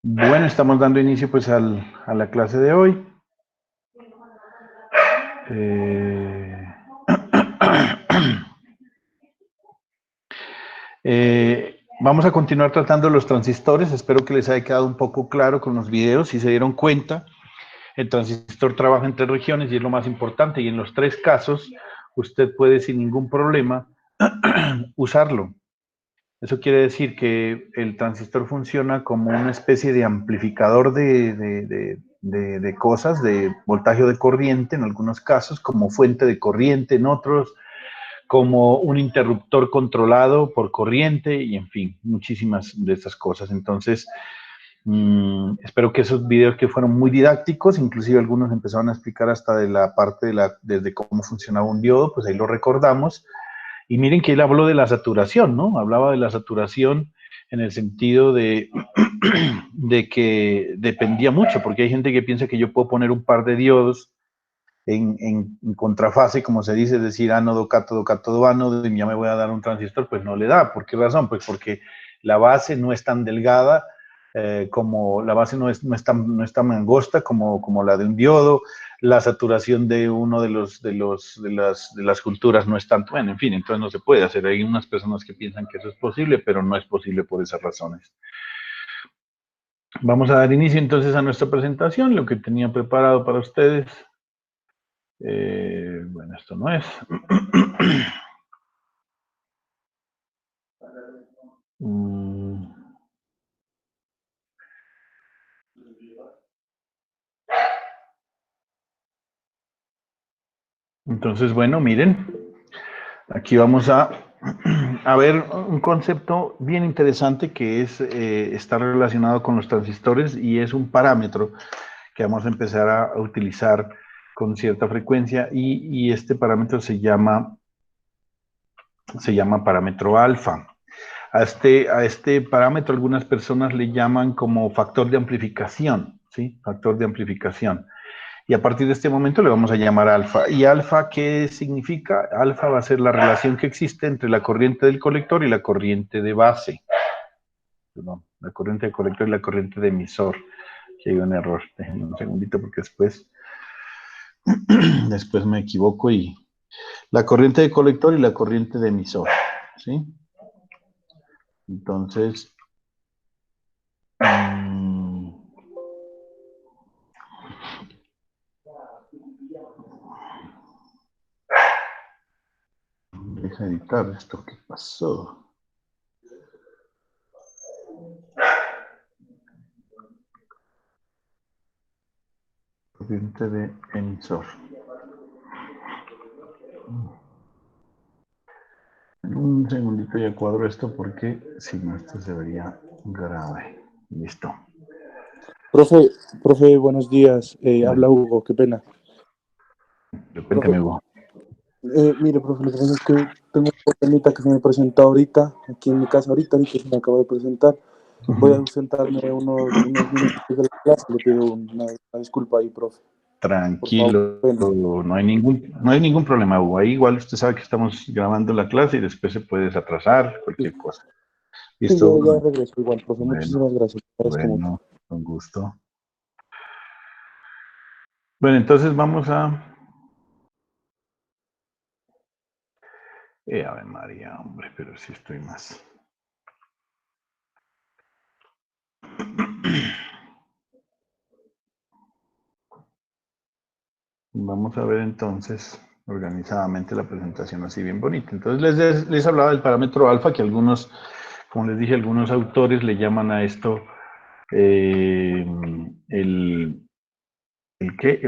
Bueno, estamos dando inicio pues a la clase de hoy. Vamos a continuar tratando los transistores. Espero que les haya quedado un poco claro con los videos. Si se dieron cuenta, el transistor trabaja en 3 regiones y es lo más importante. Y en los 3 casos, usted puede sin ningún problema usarlo. Eso quiere decir que el transistor funciona como una especie de amplificador de cosas, de voltaje o de corriente en algunos casos, como fuente de corriente en otros, como un interruptor controlado por corriente y en fin, muchísimas de estas cosas. Entonces, espero que esos videos que fueron muy didácticos, inclusive algunos empezaron a explicar hasta de la parte desde cómo funcionaba un diodo, pues ahí lo recordamos. Y miren que él habló de la saturación, ¿no? Hablaba de la saturación en el sentido de que dependía mucho, porque hay gente que piensa que yo puedo poner un par de diodos en contrafase, como se dice, es decir, ánodo, cátodo, ánodo, y ya me voy a dar un transistor, pues no le da. ¿Por qué razón? Pues porque la base no es tan delgada, como la base no es tan angosta como la de un diodo, la saturación de uno de las culturas no es tanto, bueno, en fin, entonces no se puede hacer. Hay unas personas que piensan que eso es posible, pero no es posible por esas razones. Vamos a dar inicio entonces a nuestra presentación, lo que tenía preparado para ustedes. Bueno, esto no es. Entonces, bueno, miren, aquí vamos a ver un concepto bien interesante que está relacionado con los transistores y es un parámetro que vamos a empezar a utilizar con cierta frecuencia y este parámetro se llama parámetro alfa. A este parámetro algunas personas le llaman como factor de amplificación, ¿sí? Factor de amplificación. Y a partir de este momento le vamos a llamar alfa. ¿Y alfa qué significa? Alfa va a ser la relación que existe entre la corriente del colector y la corriente de base. Perdón, la corriente de colector y la corriente de emisor. Aquí hay un error. Déjenme un segundito porque después me equivoco y... La corriente de colector y la corriente de emisor, ¿sí? Entonces... deja editar esto, ¿qué pasó? Corriente de emisor. Un segundito ya cuadro esto porque si no esto se vería grave. Listo. Profe, buenos días. Habla Hugo, qué pena. Cuéntame, Hugo. Mire, profe, lo que pasa es que tengo un problemita que se me presentó ahorita, aquí en mi casa, ahorita se me acaba de presentar. Voy a ausentarme unos minutos de la clase, le pido una disculpa ahí, profe. Tranquilo, no hay ningún problema, Hugo. Ahí igual usted sabe que estamos grabando la clase y después se puede desatrasar, cualquier cosa. ¿Listo? Sí, ya regreso igual, profe. Bueno, muchísimas gracias. Bueno, con gusto. Bueno, entonces vamos a... Ave María, hombre, pero sí estoy más. Vamos a ver entonces organizadamente la presentación así bien bonita. Entonces les hablaba del parámetro alfa que algunos, como les dije, algunos autores le llaman a esto el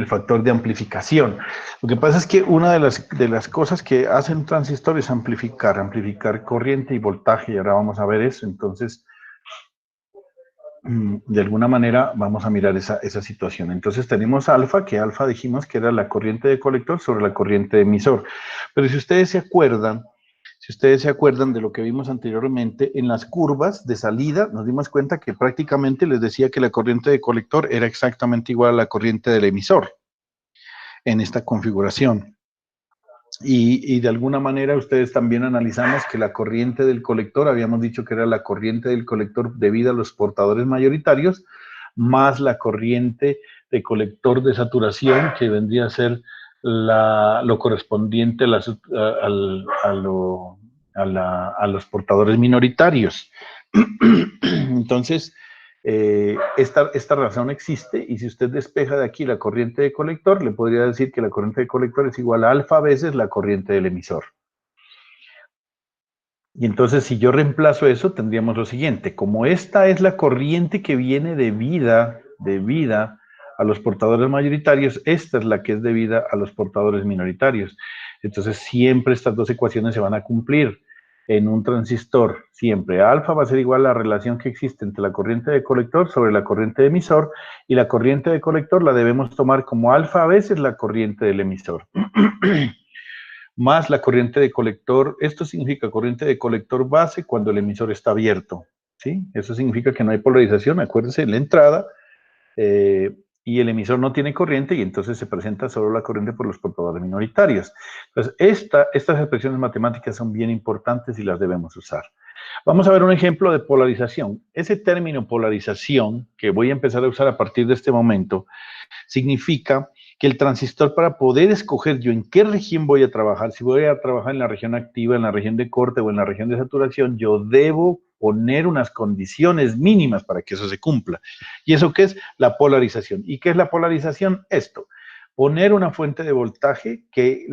factor de amplificación. Lo que pasa es que una de las cosas que hace un transistor es amplificar corriente y voltaje, y ahora vamos a ver eso. Entonces, de alguna manera vamos a mirar esa situación. Entonces tenemos alfa, que alfa dijimos que era la corriente de colector sobre la corriente de emisor. Pero si ustedes se acuerdan de lo que vimos anteriormente, en las curvas de salida nos dimos cuenta que prácticamente les decía que la corriente de colector era exactamente igual a la corriente del emisor en esta configuración. Y de alguna manera ustedes también analizamos que la corriente del colector, habíamos dicho que era la corriente del colector debida a los portadores mayoritarios, más la corriente de colector de saturación, que vendría a ser lo correspondiente a los portadores minoritarios. Entonces, esta razón existe, y si usted despeja de aquí la corriente de colector, le podría decir que la corriente de colector es igual a alfa veces la corriente del emisor. Y entonces, si yo reemplazo eso, tendríamos lo siguiente: como esta es la corriente que viene debida a los portadores mayoritarios, esta es la que es debida a los portadores minoritarios. Entonces, siempre estas dos ecuaciones se van a cumplir. En un transistor, siempre alfa va a ser igual a la relación que existe entre la corriente de colector sobre la corriente de emisor, y la corriente de colector la debemos tomar como alfa veces la corriente del emisor. Más la corriente de colector. Esto significa corriente de colector base cuando el emisor está abierto, ¿sí? Eso significa que no hay polarización, acuérdense, en la entrada, y el emisor no tiene corriente, y entonces se presenta solo la corriente por los portadores minoritarios. Entonces, estas expresiones matemáticas son bien importantes y las debemos usar. Vamos a ver un ejemplo de polarización. Ese término polarización, que voy a empezar a usar a partir de este momento, significa que el transistor, para poder escoger yo en qué región voy a trabajar, si voy a trabajar en la región activa, en la región de corte o en la región de saturación, yo debo poner unas condiciones mínimas para que eso se cumpla. ¿Y eso qué es? La polarización. ¿Y qué es la polarización? Esto: poner una fuente de voltaje que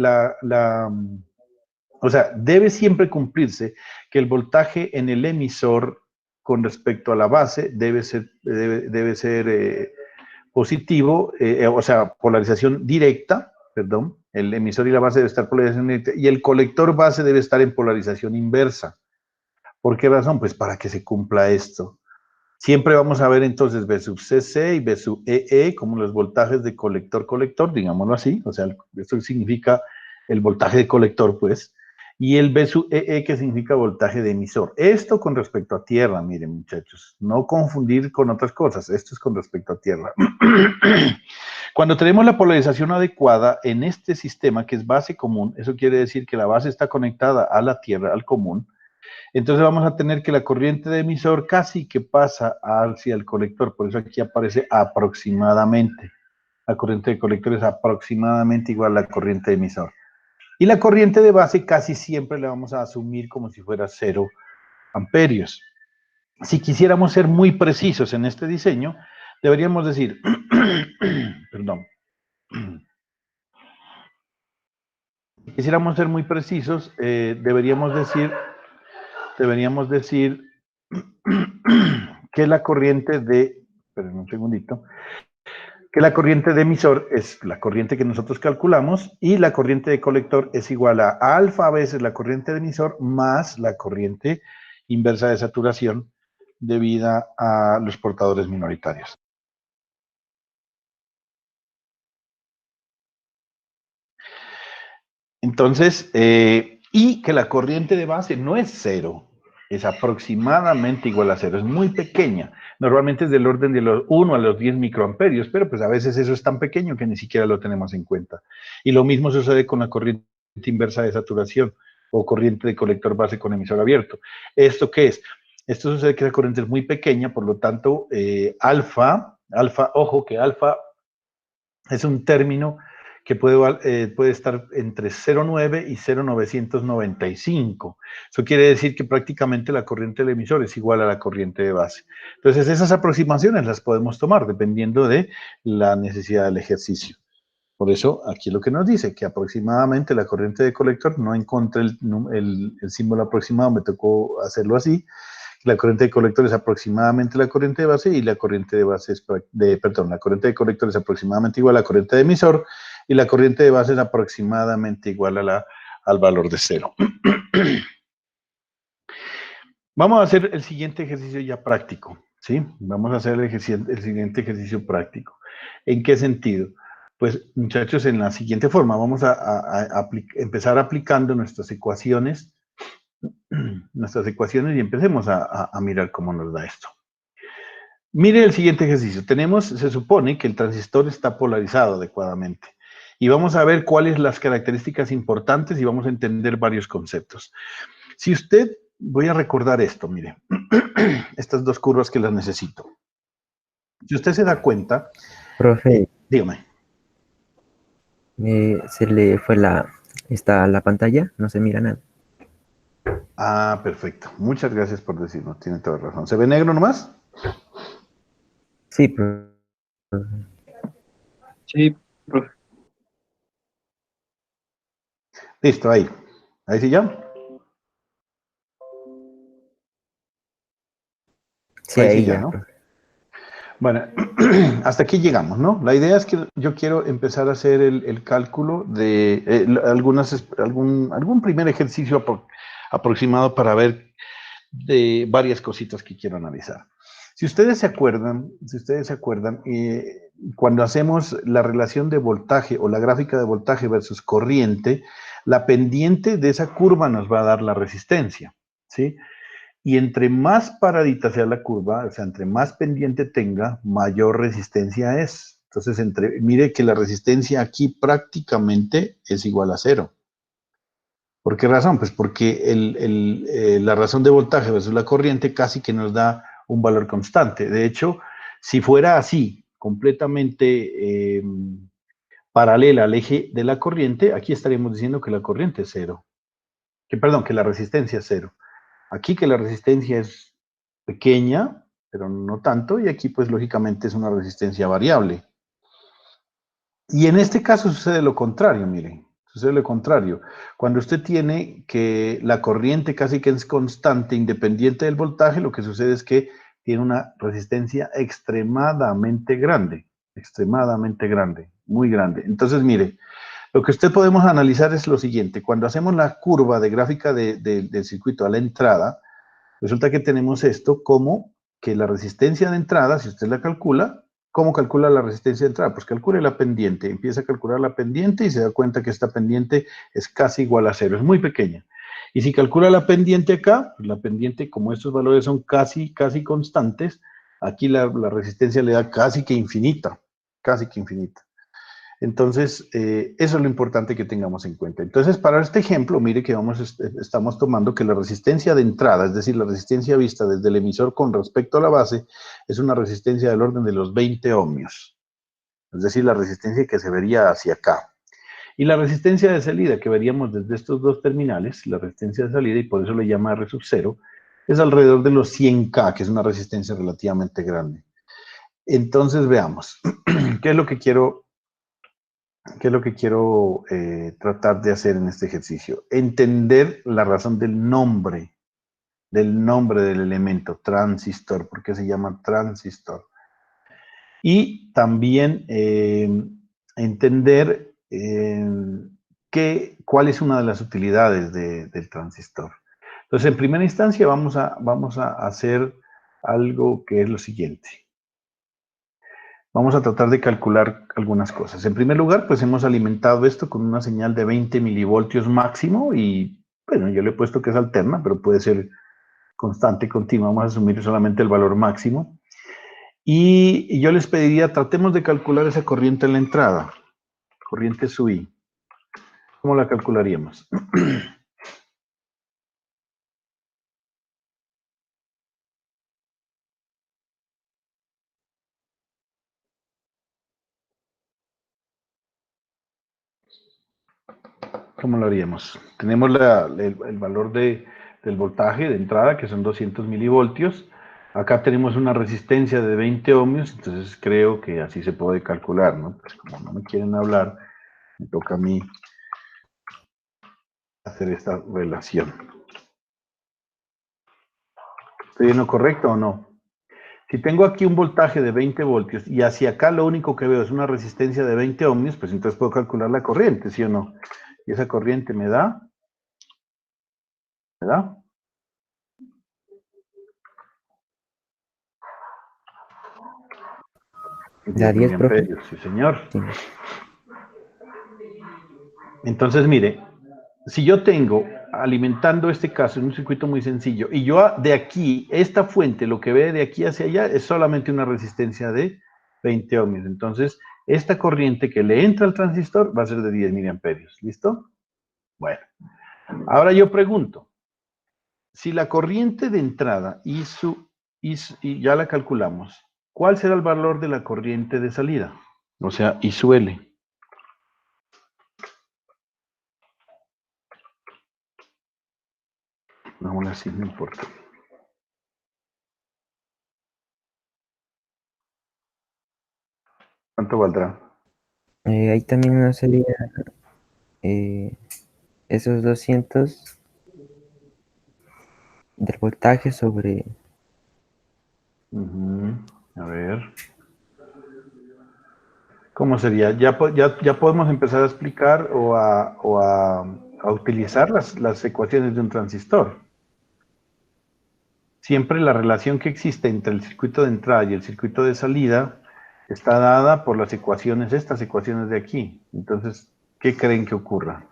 o sea, debe siempre cumplirse que el voltaje en el emisor con respecto a la base debe ser positivo, o sea, polarización directa, perdón, el emisor y la base debe estar en polarización directa, y el colector base debe estar en polarización inversa. ¿Por qué razón? Pues para que se cumpla esto. Siempre vamos a ver entonces V sub CC y V sub EE como los voltajes de colector-colector, digámoslo así. O sea, esto significa el voltaje de colector, pues. Y el V sub EE, que significa voltaje de emisor. Esto con respecto a tierra, miren, muchachos. No confundir con otras cosas. Esto es con respecto a tierra. Cuando tenemos la polarización adecuada en este sistema, que es base común, eso quiere decir que la base está conectada a la tierra, al común. Entonces vamos a tener que la corriente de emisor casi que pasa hacia el colector, por eso aquí aparece aproximadamente. La corriente de colector es aproximadamente igual a la corriente de emisor. Y la corriente de base casi siempre la vamos a asumir como si fuera 0 amperios. Si quisiéramos ser muy precisos en este diseño, deberíamos decir, perdón, si quisiéramos ser muy precisos, deberíamos decir que la corriente de, esperen un segundito, que la corriente de emisor es la corriente que nosotros calculamos, y la corriente de colector es igual a alfa veces la corriente de emisor más la corriente inversa de saturación debida a los portadores minoritarios. Entonces, y que la corriente de base no es 0, es aproximadamente igual a 0, es muy pequeña. Normalmente es del orden de los 1 a los 10 microamperios, pero pues a veces eso es tan pequeño que ni siquiera lo tenemos en cuenta. Y lo mismo sucede con la corriente inversa de saturación o corriente de colector base con emisor abierto. ¿Esto qué es? Esto sucede que la corriente es muy pequeña, por lo tanto, ojo que alfa es un término que puede estar entre 0,9 y 0,995. Eso quiere decir que prácticamente la corriente del emisor es igual a la corriente de base. Entonces, esas aproximaciones las podemos tomar dependiendo de la necesidad del ejercicio. Por eso, aquí lo que nos dice, que aproximadamente la corriente de colector, no encontré el símbolo aproximado, me tocó hacerlo así. La corriente de colector es aproximadamente la corriente de base, y la corriente de base es, la corriente de colector es aproximadamente igual a la corriente de emisor, y la corriente de base es aproximadamente igual al valor de 0. Vamos a hacer el siguiente ejercicio ya práctico, ¿sí? Vamos a hacer el siguiente ejercicio práctico. ¿En qué sentido? Pues, muchachos, en la siguiente forma, vamos a empezar aplicando nuestras ecuaciones, y empecemos a mirar cómo nos da esto. Mire el siguiente ejercicio. Se supone que el transistor está polarizado adecuadamente. y vamos a ver cuáles las características importantes y vamos a entender varios conceptos. Si usted, voy a recordar esto, mire, estas dos curvas que las necesito. Si usted se da cuenta, Profe, dígame. se le fue la pantalla, no se mira nada. Ah, perfecto. Muchas gracias por decirnos, tiene toda razón. ¿Se ve negro nomás? Sí, profe. Sí, profe. Listo, ahí. Ahí sí ya. Sí, Ahí sí ahí ya, ya, ¿no? profe. Bueno, hasta aquí llegamos, ¿no? La idea es que yo quiero empezar a hacer el cálculo de algún primer ejercicio aproximado para ver de varias cositas que quiero analizar. Si ustedes se acuerdan, cuando hacemos la relación de voltaje o la gráfica de voltaje versus corriente, la pendiente de esa curva nos va a dar la resistencia, ¿sí? Y entre más paradita sea la curva, o sea, entre más pendiente tenga, mayor resistencia es. Entonces, mire que la resistencia aquí prácticamente es igual a 0. ¿Por qué razón? Pues porque la razón de voltaje versus la corriente casi que nos da un valor constante. De hecho, si fuera así, completamente paralela al eje de la corriente, aquí estaríamos diciendo que la corriente es 0. Que la resistencia es 0. Aquí que la resistencia es pequeña, pero no tanto, y aquí pues lógicamente es una resistencia variable. Y en este caso sucede lo contrario, miren, sucede lo contrario. Cuando usted tiene que la corriente casi que es constante, independiente del voltaje, lo que sucede es que tiene una resistencia extremadamente grande, muy grande. Entonces, mire, lo que usted podemos analizar es lo siguiente. Cuando hacemos la curva de gráfica del circuito a la entrada, resulta que tenemos esto como que la resistencia de entrada, si usted la calcula, ¿cómo calcula la resistencia de entrada? Pues calcule la pendiente, empieza a calcular la pendiente y se da cuenta que esta pendiente es casi igual a 0, es muy pequeña. Y si calcula la pendiente acá, pues la pendiente, como estos valores son casi constantes, aquí la resistencia le da casi que infinita, casi que infinita. Entonces, eso es lo importante que tengamos en cuenta. Entonces, para este ejemplo, mire que estamos tomando que la resistencia de entrada, es decir, la resistencia vista desde el emisor con respecto a la base, es una resistencia del orden de los 20 ohmios. Es decir, la resistencia que se vería hacia acá. Y la resistencia de salida que veríamos desde estos dos terminales, la resistencia de salida, y por eso le llama R sub 0, es alrededor de los 100K, que es una resistencia relativamente grande. Entonces, veamos. ¿Qué es lo que quiero tratar de hacer en este ejercicio? Entender la razón del nombre del elemento, transistor, ¿por qué se llama transistor? Y también entender cuál es una de las utilidades del transistor. Entonces, en primera instancia vamos a hacer algo que es lo siguiente. Vamos a tratar de calcular algunas cosas. En primer lugar, pues hemos alimentado esto con una señal de 20 milivoltios máximo y, bueno, yo le he puesto que es alterna, pero puede ser constante, continua. Vamos a asumir solamente el valor máximo. Y yo les pediría, tratemos de calcular esa corriente en la entrada, corriente SUI. ¿Cómo la calcularíamos? ¿Cómo lo haríamos? Tenemos el valor del voltaje de entrada, que son 200 milivoltios. Acá tenemos una resistencia de 20 ohmios, entonces creo que así se puede calcular, ¿no? Pues como no me quieren hablar, me toca a mí hacer esta relación. ¿Estoy en lo correcto o no? Si tengo aquí un voltaje de 20 voltios y hacia acá lo único que veo es una resistencia de 20 ohmios, pues entonces puedo calcular la corriente, ¿sí o no? Y esa corriente me da, ¿verdad? Da 10 10, profe. miliamperios, sí señor. Sí. Entonces, mire, si yo tengo alimentando este caso en un circuito muy sencillo y yo de aquí, esta fuente, lo que ve de aquí hacia allá es solamente una resistencia de 20 ohmios. Entonces, esta corriente que le entra al transistor va a ser de 10 miliamperios. ¿Listo? Bueno, ahora yo pregunto, si la corriente de entrada y ya la calculamos, ¿cuál será el valor de la corriente de salida? O sea, I sub L. Aún así, no importa. ¿Cuánto valdrá? Ahí también nos sería esos 200 del voltaje sobre... A ver. ¿Cómo sería? Ya podemos empezar a explicar a utilizar las ecuaciones de un transistor. Siempre la relación que existe entre el circuito de entrada y el circuito de salida está dada por las ecuaciones, estas ecuaciones de aquí. Entonces, ¿qué creen que ocurra?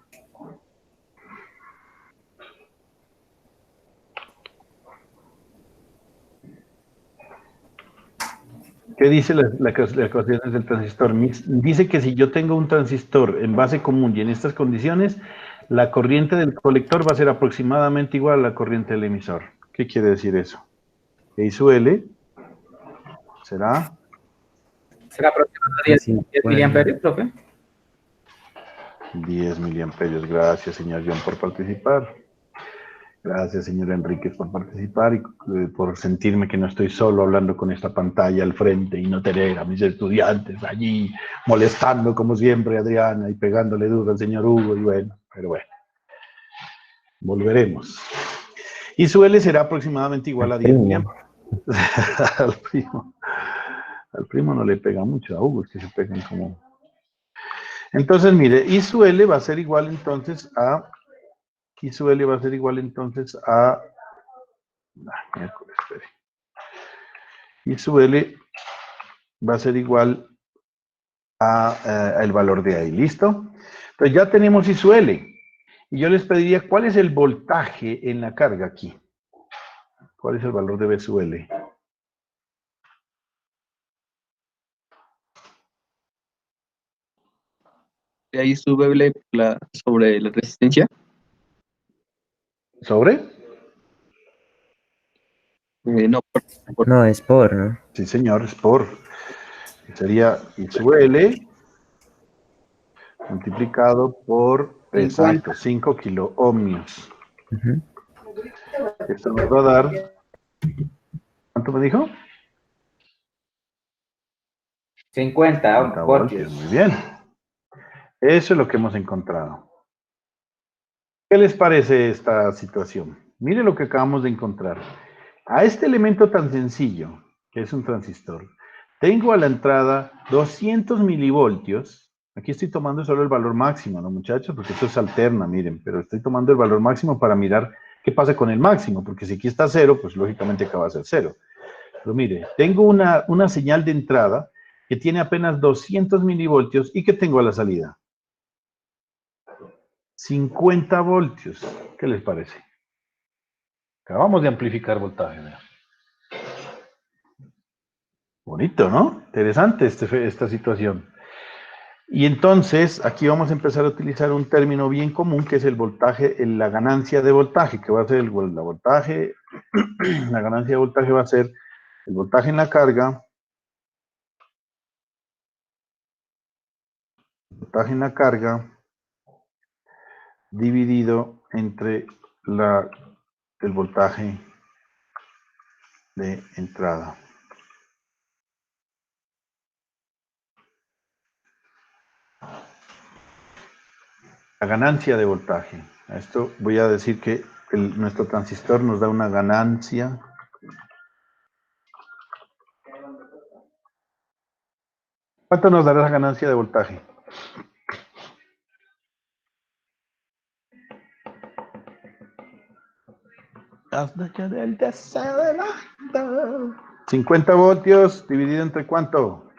¿Qué dice las ecuaciones del transistor? Dice que si yo tengo un transistor en base común y en estas condiciones, la corriente del colector va a ser aproximadamente igual a la corriente del emisor. ¿Qué quiere decir eso? Que I sub L será ¿Será aproximadamente Casi 10 igual. miliamperios, profe? 10 miliamperios. Gracias, señor John, por participar. Gracias, señor Enríquez, por participar y por sentirme que no estoy solo hablando con esta pantalla al frente y no tener a mis estudiantes allí molestando como siempre a Adriana y pegándole duro al señor Hugo. Y bueno, pero bueno, volveremos. Y su L será aproximadamente igual a 10 miliamperios. Al primo no le pega mucho, a Hugo es que se pegan como... Entonces, mire, I sub L va a ser igual entonces a... I sub L va a ser igual entonces a... miércoles, espere. I sub L va a ser igual a el valor de ahí, ¿listo? Entonces ya tenemos I sub L. Y yo les pediría, ¿cuál es el voltaje en la carga aquí? ¿Cuál es el valor de V sub L? De ahí sube sobre la resistencia. ¿Sobre? No, No, es por, ¿no? Sí, señor, es por... Sería I sub L multiplicado por, 50. exacto, 5 kilo ohmios. Ujú. Esto nos va a dar, ¿cuánto me dijo? 50 50 voltios, muy bien. Eso es lo que hemos encontrado. ¿Qué les parece esta situación? Mire lo que acabamos de encontrar. A este elemento tan sencillo, que es un transistor, tengo a la entrada 200 milivoltios. Aquí estoy tomando solo el valor máximo, ¿no, muchachos? Porque esto es alterna, miren, pero estoy tomando el valor máximo para mirar qué pasa con el máximo, porque si aquí está cero, pues lógicamente acaba de ser cero. Pero mire, tengo una señal de entrada que tiene apenas 200 milivoltios y que tengo a la salida 50 voltios. ¿Qué les parece? Acabamos de amplificar voltaje. ¿Verdad? Bonito, ¿no? Interesante esta situación. Y entonces, aquí vamos a empezar a utilizar un término bien común, que es el voltaje, la ganancia de voltaje, que va a ser la ganancia de voltaje va a ser el voltaje en la carga, dividido entre el voltaje de entrada. La ganancia de voltaje. A esto voy a decir que nuestro transistor nos da una ganancia. ¿Cuánto nos dará la ganancia de voltaje? Del deseo de la... 50 voltios dividido entre ¿cuánto?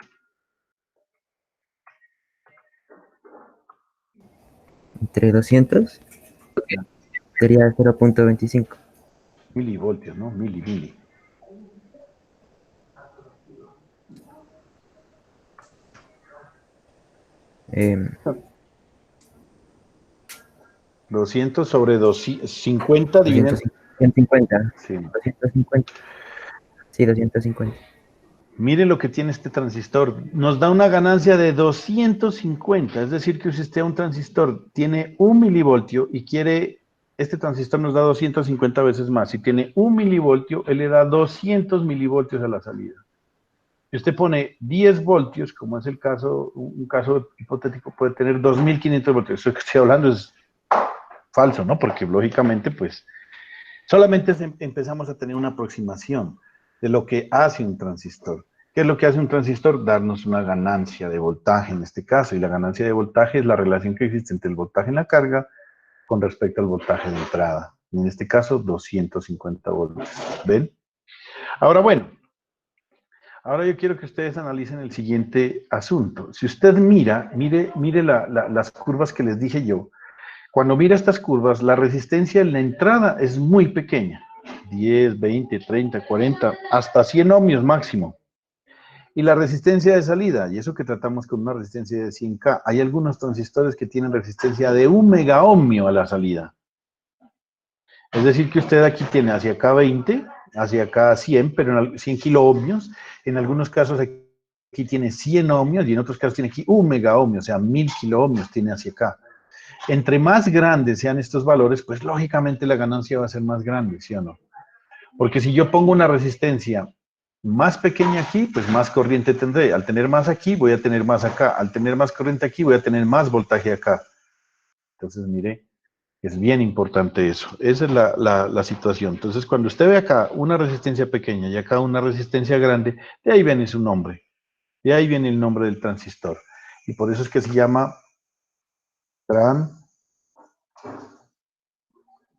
Entre 200 sería 0.25. Milivoltios, ¿no? Mili. Em, 200 sobre 50 dividido. 250. Sí. 250. Sí, 250. Mire lo que tiene este transistor. Nos da una ganancia de 250. Es decir, que si usted un transistor tiene 1 milivoltio y quiere, este transistor nos da 250 veces más. Si tiene 1 milivoltio, él le da 200 milivoltios a la salida. Si usted pone 10 voltios, como es el caso, un caso hipotético, puede tener 2500 voltios. Eso que estoy hablando es falso, ¿no? Porque lógicamente, pues, solamente empezamos a tener una aproximación de lo que hace un transistor. ¿Qué es lo que hace un transistor? Darnos una ganancia de voltaje en este caso, y la ganancia de voltaje es la relación que existe entre el voltaje en la carga con respecto al voltaje de entrada. En este caso, 250 voltios. ¿Ven? Ahora, bueno, ahora yo quiero que ustedes analicen el siguiente asunto. Si usted mire las curvas que les dije yo. Cuando mira estas curvas, la resistencia en la entrada es muy pequeña. 10, 20, 30, 40, hasta 100 ohmios máximo. Y la resistencia de salida, y eso que tratamos con una resistencia de 100K, hay algunos transistores que tienen resistencia de 1 megaohmio a la salida. Es decir, que usted aquí tiene hacia acá 20, hacia acá 100, pero en 100 kiloohmios. En algunos casos aquí tiene 100 ohmios y en otros casos tiene aquí 1 megaohmio, o sea, 1000 kiloohmios tiene hacia acá. Entre más grandes sean estos valores, pues lógicamente la ganancia va a ser más grande, ¿sí o no? Porque si yo pongo una resistencia más pequeña aquí, pues más corriente tendré. Al tener más aquí, voy a tener más acá. Al tener más corriente aquí, voy a tener más voltaje acá. Entonces, mire, es bien importante eso. Esa es la situación. Entonces, cuando usted ve acá una resistencia pequeña y acá una resistencia grande, de ahí viene su nombre. De ahí viene el nombre del transistor. Y por eso es que se llama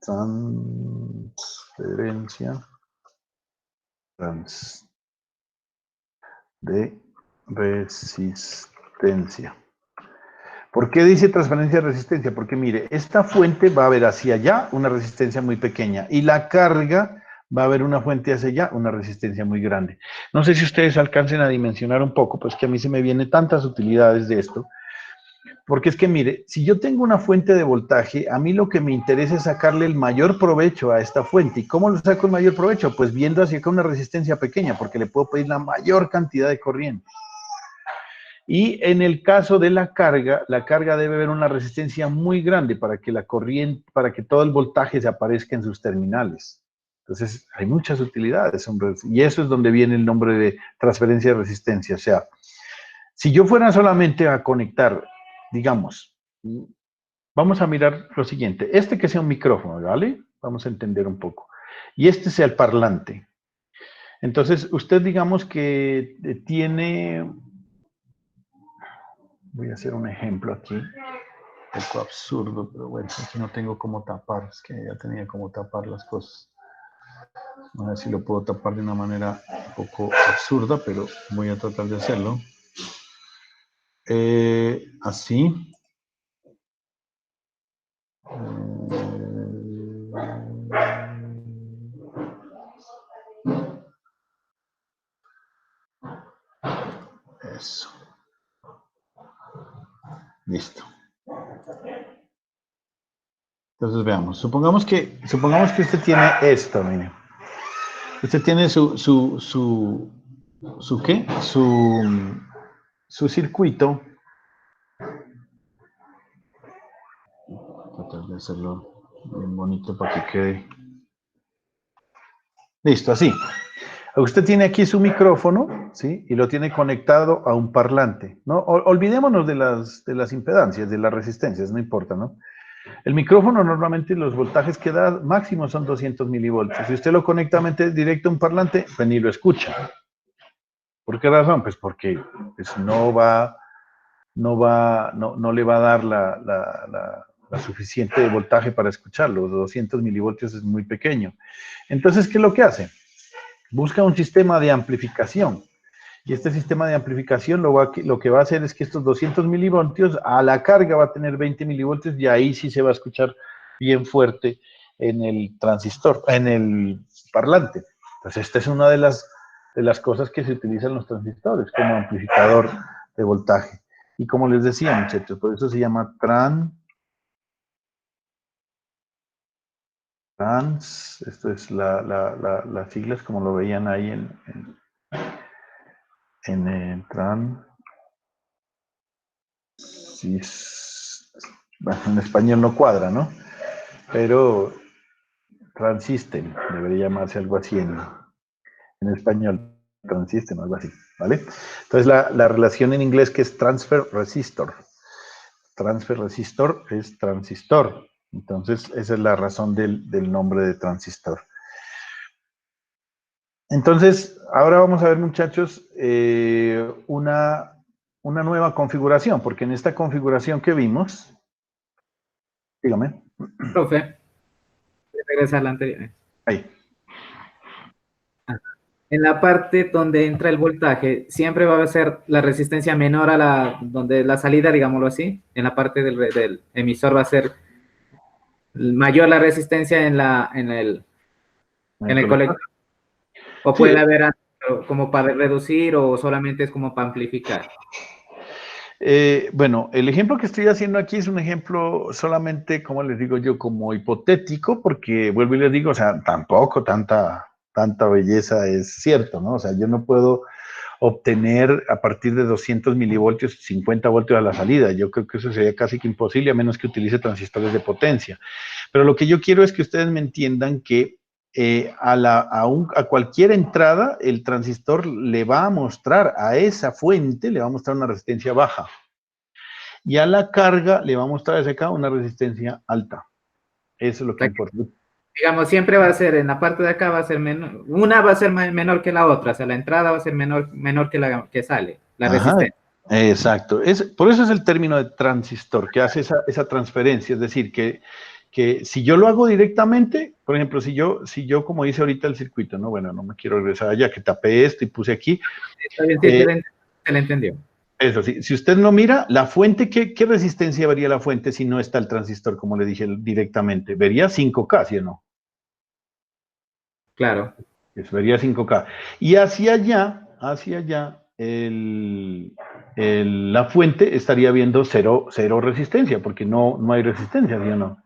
transferencia de resistencia. ¿Por qué dice transferencia de resistencia? Porque mire, esta fuente va a haber hacia allá una resistencia muy pequeña y la carga va a haber una fuente hacia allá, una resistencia muy grande. No sé si ustedes alcancen a dimensionar un poco, pues que a mí se me vienen tantas utilidades de esto. Porque es que mire, si yo tengo una fuente de voltaje, a mí lo que me interesa es sacarle el mayor provecho a esta fuente. ¿Y cómo lo saco el mayor provecho? Pues viendo hacia acá una resistencia pequeña, porque le puedo pedir la mayor cantidad de corriente. Y en el caso de la carga debe haber una resistencia muy grande para que la corriente, para que todo el voltaje se aparezca en sus terminales. Entonces, hay muchas utilidades, hombre, y eso es donde viene el nombre de transferencia de resistencia. O sea, si yo fuera solamente a conectar, digamos, vamos a mirar lo siguiente. Este que sea un micrófono, ¿vale? Vamos a entender un poco. Y este sea el parlante. Entonces, usted digamos que tiene... Voy a hacer un ejemplo aquí. Un poco absurdo, pero bueno, aquí no tengo cómo tapar. Es que ya tenía cómo tapar las cosas. A ver si lo puedo tapar de una manera un poco absurda, pero voy a tratar de hacerlo. Así. Eso. Listo. Entonces veamos. Supongamos que usted tiene esto, mire. Usted tiene su ¿qué? Su circuito. Tratar de hacerlo bien bonito para que quede. Listo, así. Usted tiene aquí su micrófono, ¿sí? Y lo tiene conectado a un parlante, ¿no? Olvidémonos de las impedancias, de las resistencias, no importa, ¿no? El micrófono normalmente los voltajes que da máximo son 200 milivoltios. Si usted lo conecta directo a un parlante, pues ni lo escucha. ¿Por qué razón? Pues porque pues no le va a dar la suficiente voltaje para escucharlo. 200 milivoltios es muy pequeño. Entonces, ¿qué es lo que hace? Busca un sistema de amplificación. Y este sistema de amplificación lo que va a hacer es que estos 200 milivoltios a la carga va a tener 20 milivoltios y ahí sí se va a escuchar bien fuerte en el transistor, en el parlante. Entonces, esta es una de las cosas que se utilizan los transistores como amplificador de voltaje. Y como les decía, muchachos, por eso se llama esto es las siglas como lo veían ahí bueno, en español no cuadra, ¿no? Pero Transystem debería llamarse algo así en español, Transystem, algo así, ¿vale? Entonces la relación en inglés que es transfer resistor. Transfer resistor es transistor. Entonces esa es la razón del nombre de transistor. Entonces, ahora vamos a ver, muchachos, una nueva configuración, porque en esta configuración que vimos, dígame. Profe, regresa a la anterior. Ahí. En la parte donde entra el voltaje, siempre va a ser la resistencia menor a donde la salida, digámoslo así. En la parte del emisor va a ser mayor la resistencia en el colector. O puede haber como para reducir o solamente es como para amplificar. Bueno, el ejemplo que estoy haciendo aquí es un ejemplo solamente, como les digo yo, como hipotético, porque vuelvo y les digo, o sea, tampoco tanta belleza es cierto, ¿no? O sea, yo no puedo obtener a partir de 200 milivoltios 50 voltios a la salida. Yo creo que eso sería casi que imposible, a menos que utilice transistores de potencia. Pero lo que yo quiero es que ustedes me entiendan que a cualquier entrada, el transistor le va a mostrar a esa fuente, le va a mostrar una resistencia baja. Y a la carga le va a mostrar desde acá una resistencia alta. Eso es lo que importa. Digamos, siempre va a ser, en la parte de acá va a ser menor, una va a ser menor que la otra, o sea, la entrada va a ser menor que la que sale, la resistencia. Exacto. Por eso es el término de transistor, que hace esa transferencia, es decir, que si yo lo hago directamente, por ejemplo, si yo como dice ahorita el circuito, no, bueno, no me quiero regresar allá, que tapé esto y puse aquí. Está bien, sí, se le entendió. Eso sí, si usted no mira, la fuente, ¿qué resistencia vería la fuente si no está el transistor, como le dije directamente? Vería 5K, ¿sí o no? Claro. Eso vería 5K. Y hacia allá, la fuente estaría viendo cero resistencia, porque no hay resistencia, ¿sí o no?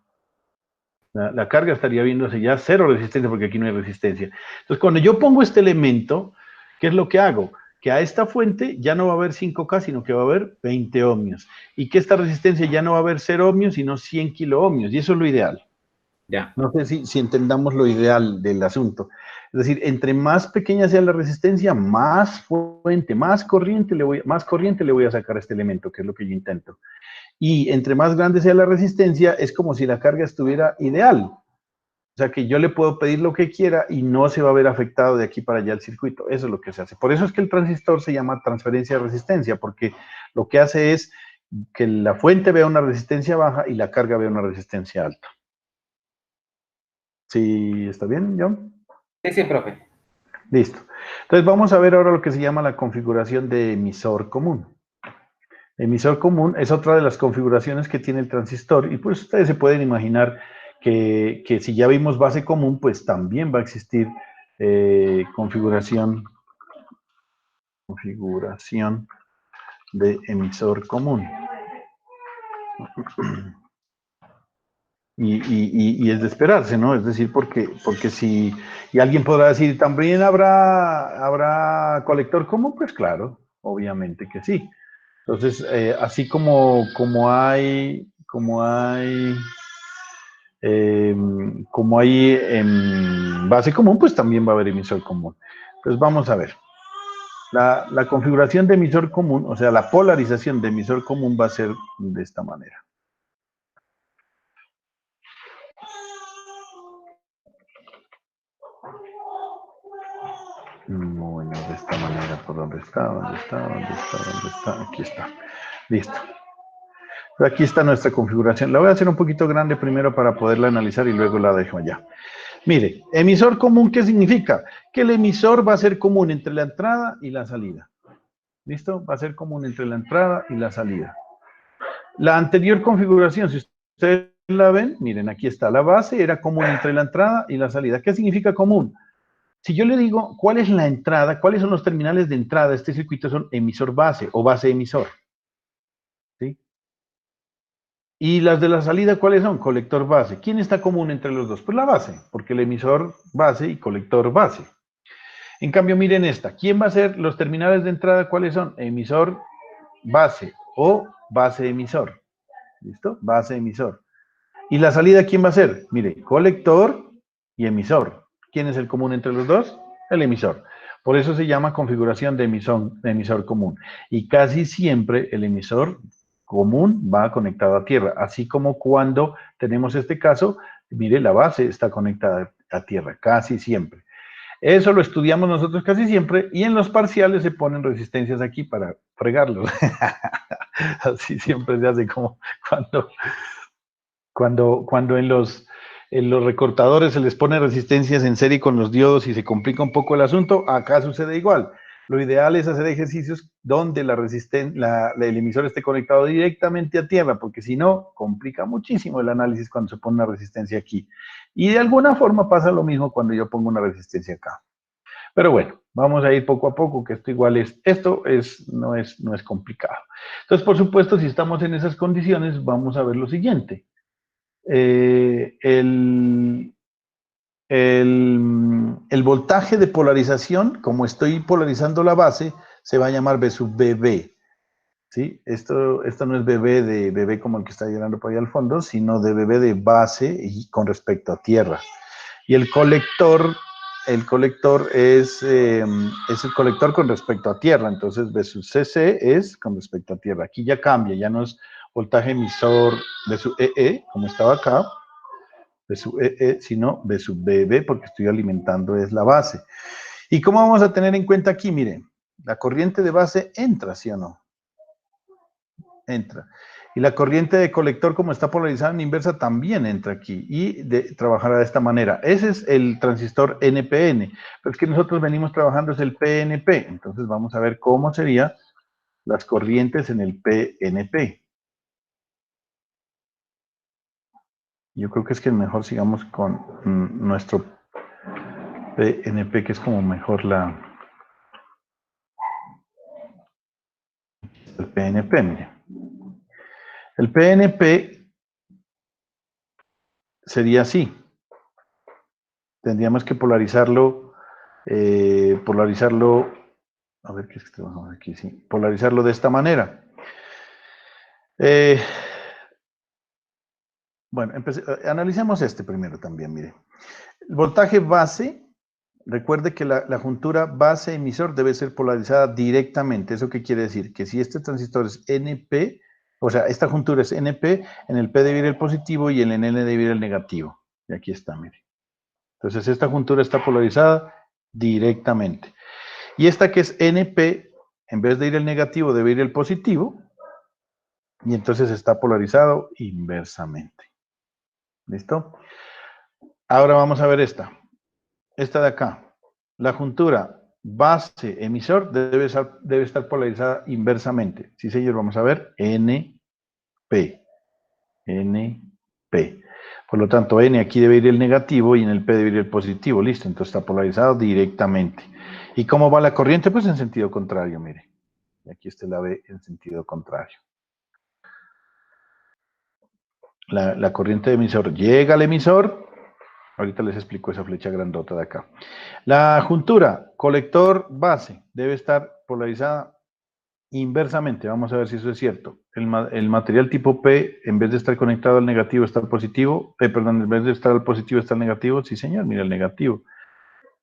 La carga estaría viéndose ya cero resistencia, porque aquí no hay resistencia. Entonces, cuando yo pongo este elemento, ¿qué es lo que hago? Que a esta fuente ya no va a haber 5K, sino que va a haber 20 ohmios. Y que esta resistencia ya no va a haber 0 ohmios, sino 100 kilo ohmios. Y eso es lo ideal. Ya. No sé si entendamos lo ideal del asunto. Es decir, entre más pequeña sea la resistencia, más fuente, más corriente le voy a sacar a este elemento, que es lo que yo intento. Y entre más grande sea la resistencia, es como si la carga estuviera ideal. O sea que yo le puedo pedir lo que quiera y no se va a ver afectado de aquí para allá el circuito. Eso es lo que se hace. Por eso es que el transistor se llama transferencia de resistencia, porque lo que hace es que la fuente vea una resistencia baja y la carga vea una resistencia alta. ¿Sí está bien, John? Sí, profe. Listo. Entonces vamos a ver ahora lo que se llama la configuración de emisor común. Emisor común es otra de las configuraciones que tiene el transistor y pues ustedes se pueden imaginar que si ya vimos base común, pues también va a existir configuración de emisor común. Y es de esperarse, ¿no? Es decir, porque si, y alguien podrá decir, ¿también habrá colector común? Pues claro, obviamente que sí. Entonces, así como hay base común, pues también va a haber emisor común. Entonces, vamos a ver. La configuración de emisor común, o sea, la polarización de emisor común va a ser de esta manera. Bueno, de esta manera, ¿por dónde está? Aquí está. Listo. Aquí está nuestra configuración. La voy a hacer un poquito grande primero para poderla analizar y luego la dejo allá. Mire, emisor común, ¿qué significa? Que el emisor va a ser común entre la entrada y la salida. ¿Listo? Va a ser común entre la entrada y la salida. La anterior configuración, si ustedes la ven, miren, aquí está. La base era común entre la entrada y la salida. ¿Qué significa común? Si yo le digo cuál es la entrada, cuáles son los terminales de entrada de este circuito, son emisor base o base emisor. Y las de la salida, ¿cuáles son? Colector base. ¿Quién está común entre los dos? Pues la base, porque el emisor base y colector base. En cambio, miren esta. ¿Quién va a ser los terminales de entrada? ¿Cuáles son? Emisor base o base emisor. ¿Listo? Base emisor. ¿Y la salida quién va a ser? Mire, colector y emisor. ¿Quién es el común entre los dos? El emisor. Por eso se llama configuración de emisor común. Y casi siempre el emisor común va conectado a tierra. Así como cuando tenemos este caso, mire, la base está conectada a tierra, casi siempre. Eso lo estudiamos nosotros casi siempre y en los parciales se ponen resistencias aquí para fregarlos. Así siempre se hace como cuando en los recortadores se les pone resistencias en serie con los diodos y se complica un poco el asunto, acá sucede igual. Lo ideal es hacer ejercicios donde el emisor esté conectado directamente a tierra, porque si no, complica muchísimo el análisis cuando se pone una resistencia aquí. Y de alguna forma pasa lo mismo cuando yo pongo una resistencia acá. Pero bueno, vamos a ir poco a poco, que esto no es complicado. Entonces, por supuesto, si estamos en esas condiciones, vamos a ver lo siguiente. El voltaje de polarización, como estoy polarizando la base, se va a llamar B sub BB. ¿Sí? Esto no es BB de BB como el que está llegando por ahí al fondo, sino de BB de base y con respecto a tierra. Y el colector es el colector con respecto a tierra, entonces B sub CC es con respecto a tierra. Aquí ya cambia, ya no es voltaje emisor B sub EE, como estaba acá, B sub EE, sino B sub BB, porque estoy alimentando es la base. ¿Y cómo vamos a tener en cuenta aquí? Miren, la corriente de base entra, ¿sí o no? Entra. Y la corriente de colector, como está polarizada en inversa, también entra aquí y trabajará de esta manera. Ese es el transistor NPN, pero es que nosotros venimos trabajando es el PNP, entonces vamos a ver cómo serían las corrientes en el PNP. Yo creo que es que mejor sigamos con nuestro PNP, que es como mejor el PNP, mire. El PNP sería así. Tendríamos que polarizarlo, a ver qué es que tenemos aquí, sí, polarizarlo de esta manera. Bueno, analicemos este primero también, mire. El voltaje base, recuerde que la juntura base emisor debe ser polarizada directamente. ¿Eso qué quiere decir? Que si este transistor es NP, o sea, esta juntura es NP, en el P debe ir el positivo y en el N debe ir el negativo. Y aquí está, mire. Entonces, esta juntura está polarizada directamente. Y esta que es NP, en vez de ir el negativo, debe ir el positivo. Y entonces está polarizado inversamente. ¿Listo? Ahora vamos a ver esta. Esta de acá. La juntura base emisor debe estar polarizada inversamente. Sí, señor, vamos a ver. NP. NP. Por lo tanto, N aquí debe ir el negativo y en el P debe ir el positivo. Listo, entonces está polarizado directamente. ¿Y cómo va la corriente? Pues en sentido contrario, mire. Y aquí usted la ve en sentido contrario. La corriente de emisor llega al emisor. Ahorita les explico esa flecha grandota de acá. La juntura, colector base, debe estar polarizada inversamente. Vamos a ver si eso es cierto. El material tipo P, en vez de estar conectado al negativo, está al positivo. Perdón, en vez de estar al positivo, está al negativo. Sí, señor, mira el negativo.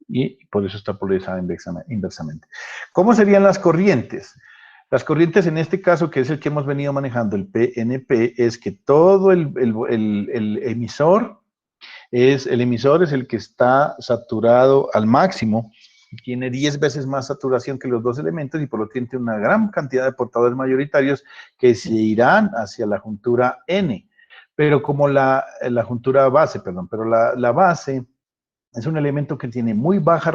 Y por eso está polarizada inversamente. ¿Cómo serían las corrientes? Las corrientes en este caso, que es el que hemos venido manejando, el PNP, es que todo el emisor es el que está saturado al máximo, tiene 10 veces más saturación que los dos elementos y por lo tanto tiene una gran cantidad de portadores mayoritarios que se irán hacia la juntura N. Pero como la juntura base, perdón, pero la base es un elemento que tiene muy baja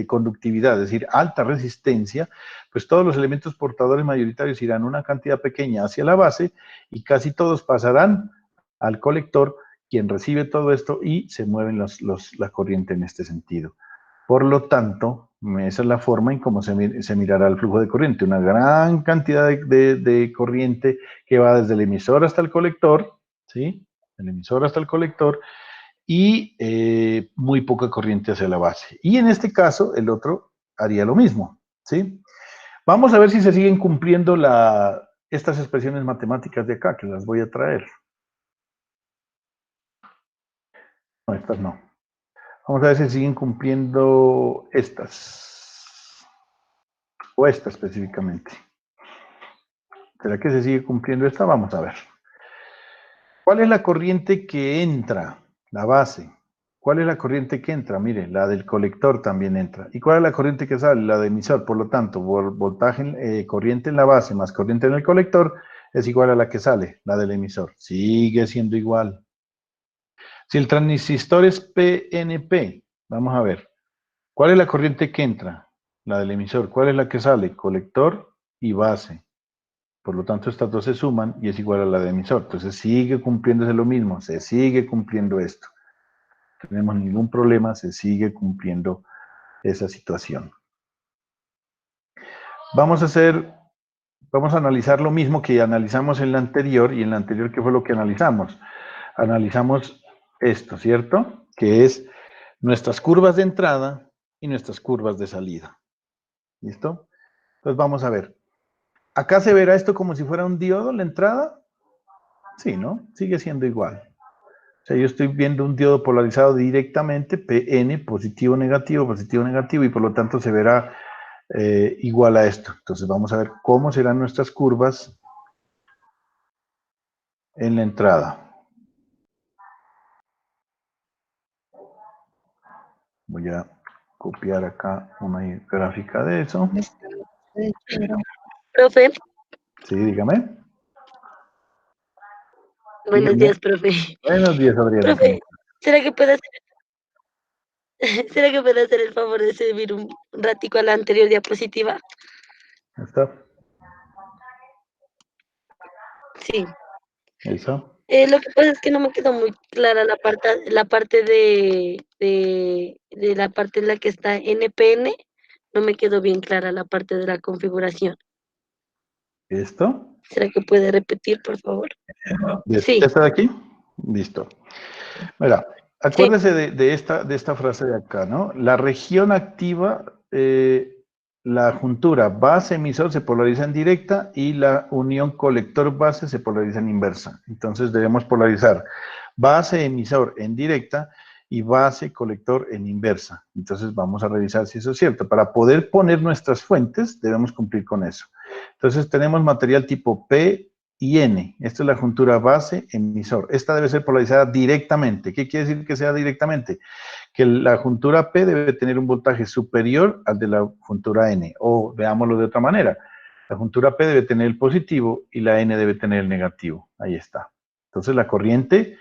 conductividad, es decir, alta resistencia, pues todos los elementos portadores mayoritarios irán una cantidad pequeña hacia la base y casi todos pasarán al colector, quien recibe todo esto y se mueven la corriente en este sentido. Por lo tanto, Esa es la forma en cómo se mirará el flujo de corriente. Una gran cantidad de corriente que va desde el emisor hasta el colector, ¿sí? El emisor hasta el colector, y muy poca corriente hacia la base. Y en este caso, el otro haría lo mismo, ¿sí? Vamos a ver si se siguen cumpliendo estas expresiones matemáticas de acá, que las voy a traer. No, estas no. Vamos a ver si siguen cumpliendo estas. O esta específicamente. ¿Será que se sigue cumpliendo esta? Vamos a ver. ¿Cuál es la corriente que entra? La base. ¿Cuál es la corriente que entra? Mire, la del colector también entra. ¿Y cuál es la corriente que sale? La de emisor. Por lo tanto, voltaje, corriente en la base más corriente en el colector es igual a la que sale, la del emisor. Sigue siendo igual. Si el transistor es PNP, vamos a ver. ¿Cuál es la corriente que entra? La del emisor. ¿Cuál es la que sale? Colector y base. Por lo tanto, estas dos se suman y es igual a la de emisor. Entonces sigue cumpliéndose lo mismo, se sigue cumpliendo esto. No tenemos ningún problema, se sigue cumpliendo esa situación. Vamos a analizar lo mismo que analizamos en la anterior, y en la anterior, ¿qué fue lo que analizamos? Analizamos esto, ¿cierto? Que es nuestras curvas de entrada y nuestras curvas de salida. ¿Listo? Entonces vamos a ver. ¿Acá se verá esto como si fuera un diodo la entrada? Sí, ¿no? Sigue siendo igual. O sea, yo estoy viendo un diodo polarizado directamente, PN, positivo, negativo, y por lo tanto se verá igual a esto. Entonces vamos a ver cómo serán nuestras curvas en la entrada. Voy a copiar acá una gráfica de eso. Profe, Sí, dígame. buenos Dígame. días, profe. Buenos días, Adriana. Profe, ¿será que puede hacer el favor de subir un ratico a la anterior diapositiva? ¿Está? Sí. ¿Eso? Lo que pasa es que no me quedó muy clara la parte de la parte en la que está NPN, no me quedó bien clara la parte de la configuración. ¿Esto? ¿Será que puede repetir, por favor? Sí. ¿Está de aquí? Listo. Mira, Sí. acuérdese de esta frase de acá, ¿no? La región activa, la juntura base-emisor se polariza en directa y la unión colector-base se polariza en inversa. Entonces debemos polarizar base-emisor en directa y base-colector en inversa. Entonces vamos a revisar si eso es cierto. Para poder poner nuestras fuentes debemos cumplir con eso. Entonces tenemos material tipo P y N. Esta es la juntura base-emisor. Esta debe ser polarizada directamente. ¿Qué quiere decir que sea directamente? Que la juntura P debe tener un voltaje superior al de la juntura N. O veámoslo de otra manera. La juntura P debe tener el positivo y la N debe tener el negativo. Ahí está. Entonces la corriente,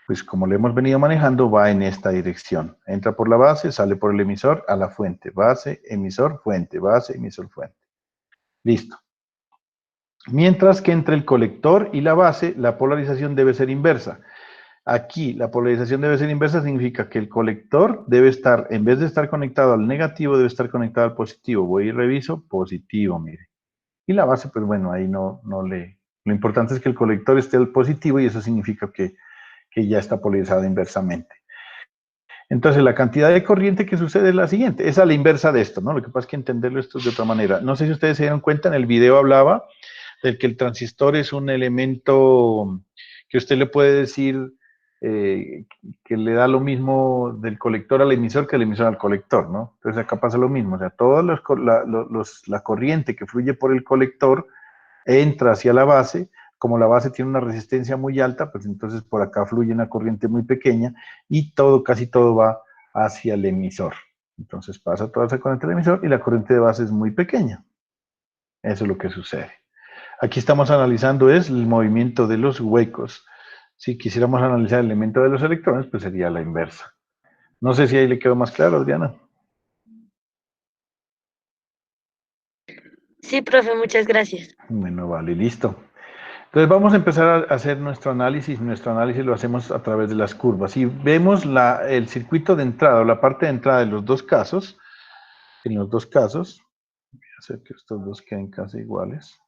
pues como lo hemos venido manejando, va en esta dirección. Entra por la base, sale por el emisor a la fuente. Base, emisor, fuente. Base, emisor, fuente. Listo. Mientras que entre el colector y la base, la polarización debe ser inversa. Aquí, la polarización debe ser inversa significa que el colector debe estar, en vez de estar conectado al negativo, debe estar conectado al positivo. Voy y reviso, positivo, mire. Y la base, pues bueno, ahí no le... Lo importante es que el colector esté al positivo y eso significa que ya está polarizado inversamente. Entonces, la cantidad de corriente que sucede es la siguiente. Es a la inversa de esto, ¿no? Lo que pasa es que entenderlo esto de otra manera. No sé si ustedes se dieron cuenta, en el video hablaba del que el transistor es un elemento que usted le puede decir que le da lo mismo del colector al emisor que el emisor al colector, ¿no? Entonces acá pasa lo mismo, o sea, toda la corriente que fluye por el colector entra hacia la base, como la base tiene una resistencia muy alta, pues entonces por acá fluye una corriente muy pequeña y casi todo va hacia el emisor. Entonces pasa toda esa corriente al emisor y la corriente de base es muy pequeña. Eso es lo que sucede. Aquí estamos analizando es el movimiento de los huecos. Si quisiéramos analizar el elemento de los electrones, pues sería la inversa. No sé si ahí le quedó más claro, Adriana. Sí, profe, muchas gracias. Bueno, vale, listo. Entonces vamos a empezar a hacer nuestro análisis. Nuestro análisis lo hacemos a través de las curvas. Si vemos el circuito de entrada o la parte de entrada de los dos casos, en los dos casos, voy a hacer que estos dos queden casi iguales.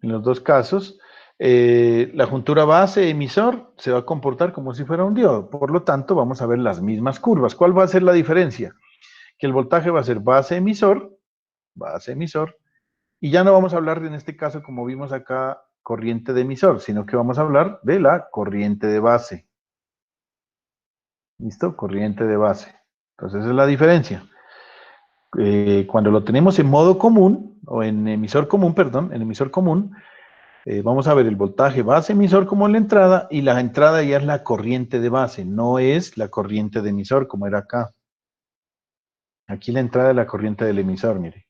En los dos casos, la juntura base-emisor se va a comportar como si fuera un diodo. Por lo tanto, vamos a ver las mismas curvas. ¿Cuál va a ser la diferencia? Que el voltaje va a ser base-emisor, y ya no vamos a hablar en este caso, como vimos acá, corriente de emisor, sino que vamos a hablar de la corriente de base. ¿Listo? Corriente de base. Entonces, esa es la diferencia. Cuando lo tenemos en modo común, o en emisor común, perdón, en emisor común, vamos a ver el voltaje base emisor como en la entrada, y la entrada ya es la corriente de base, no es la corriente de emisor como era acá. Aquí la entrada es la corriente del emisor, mire.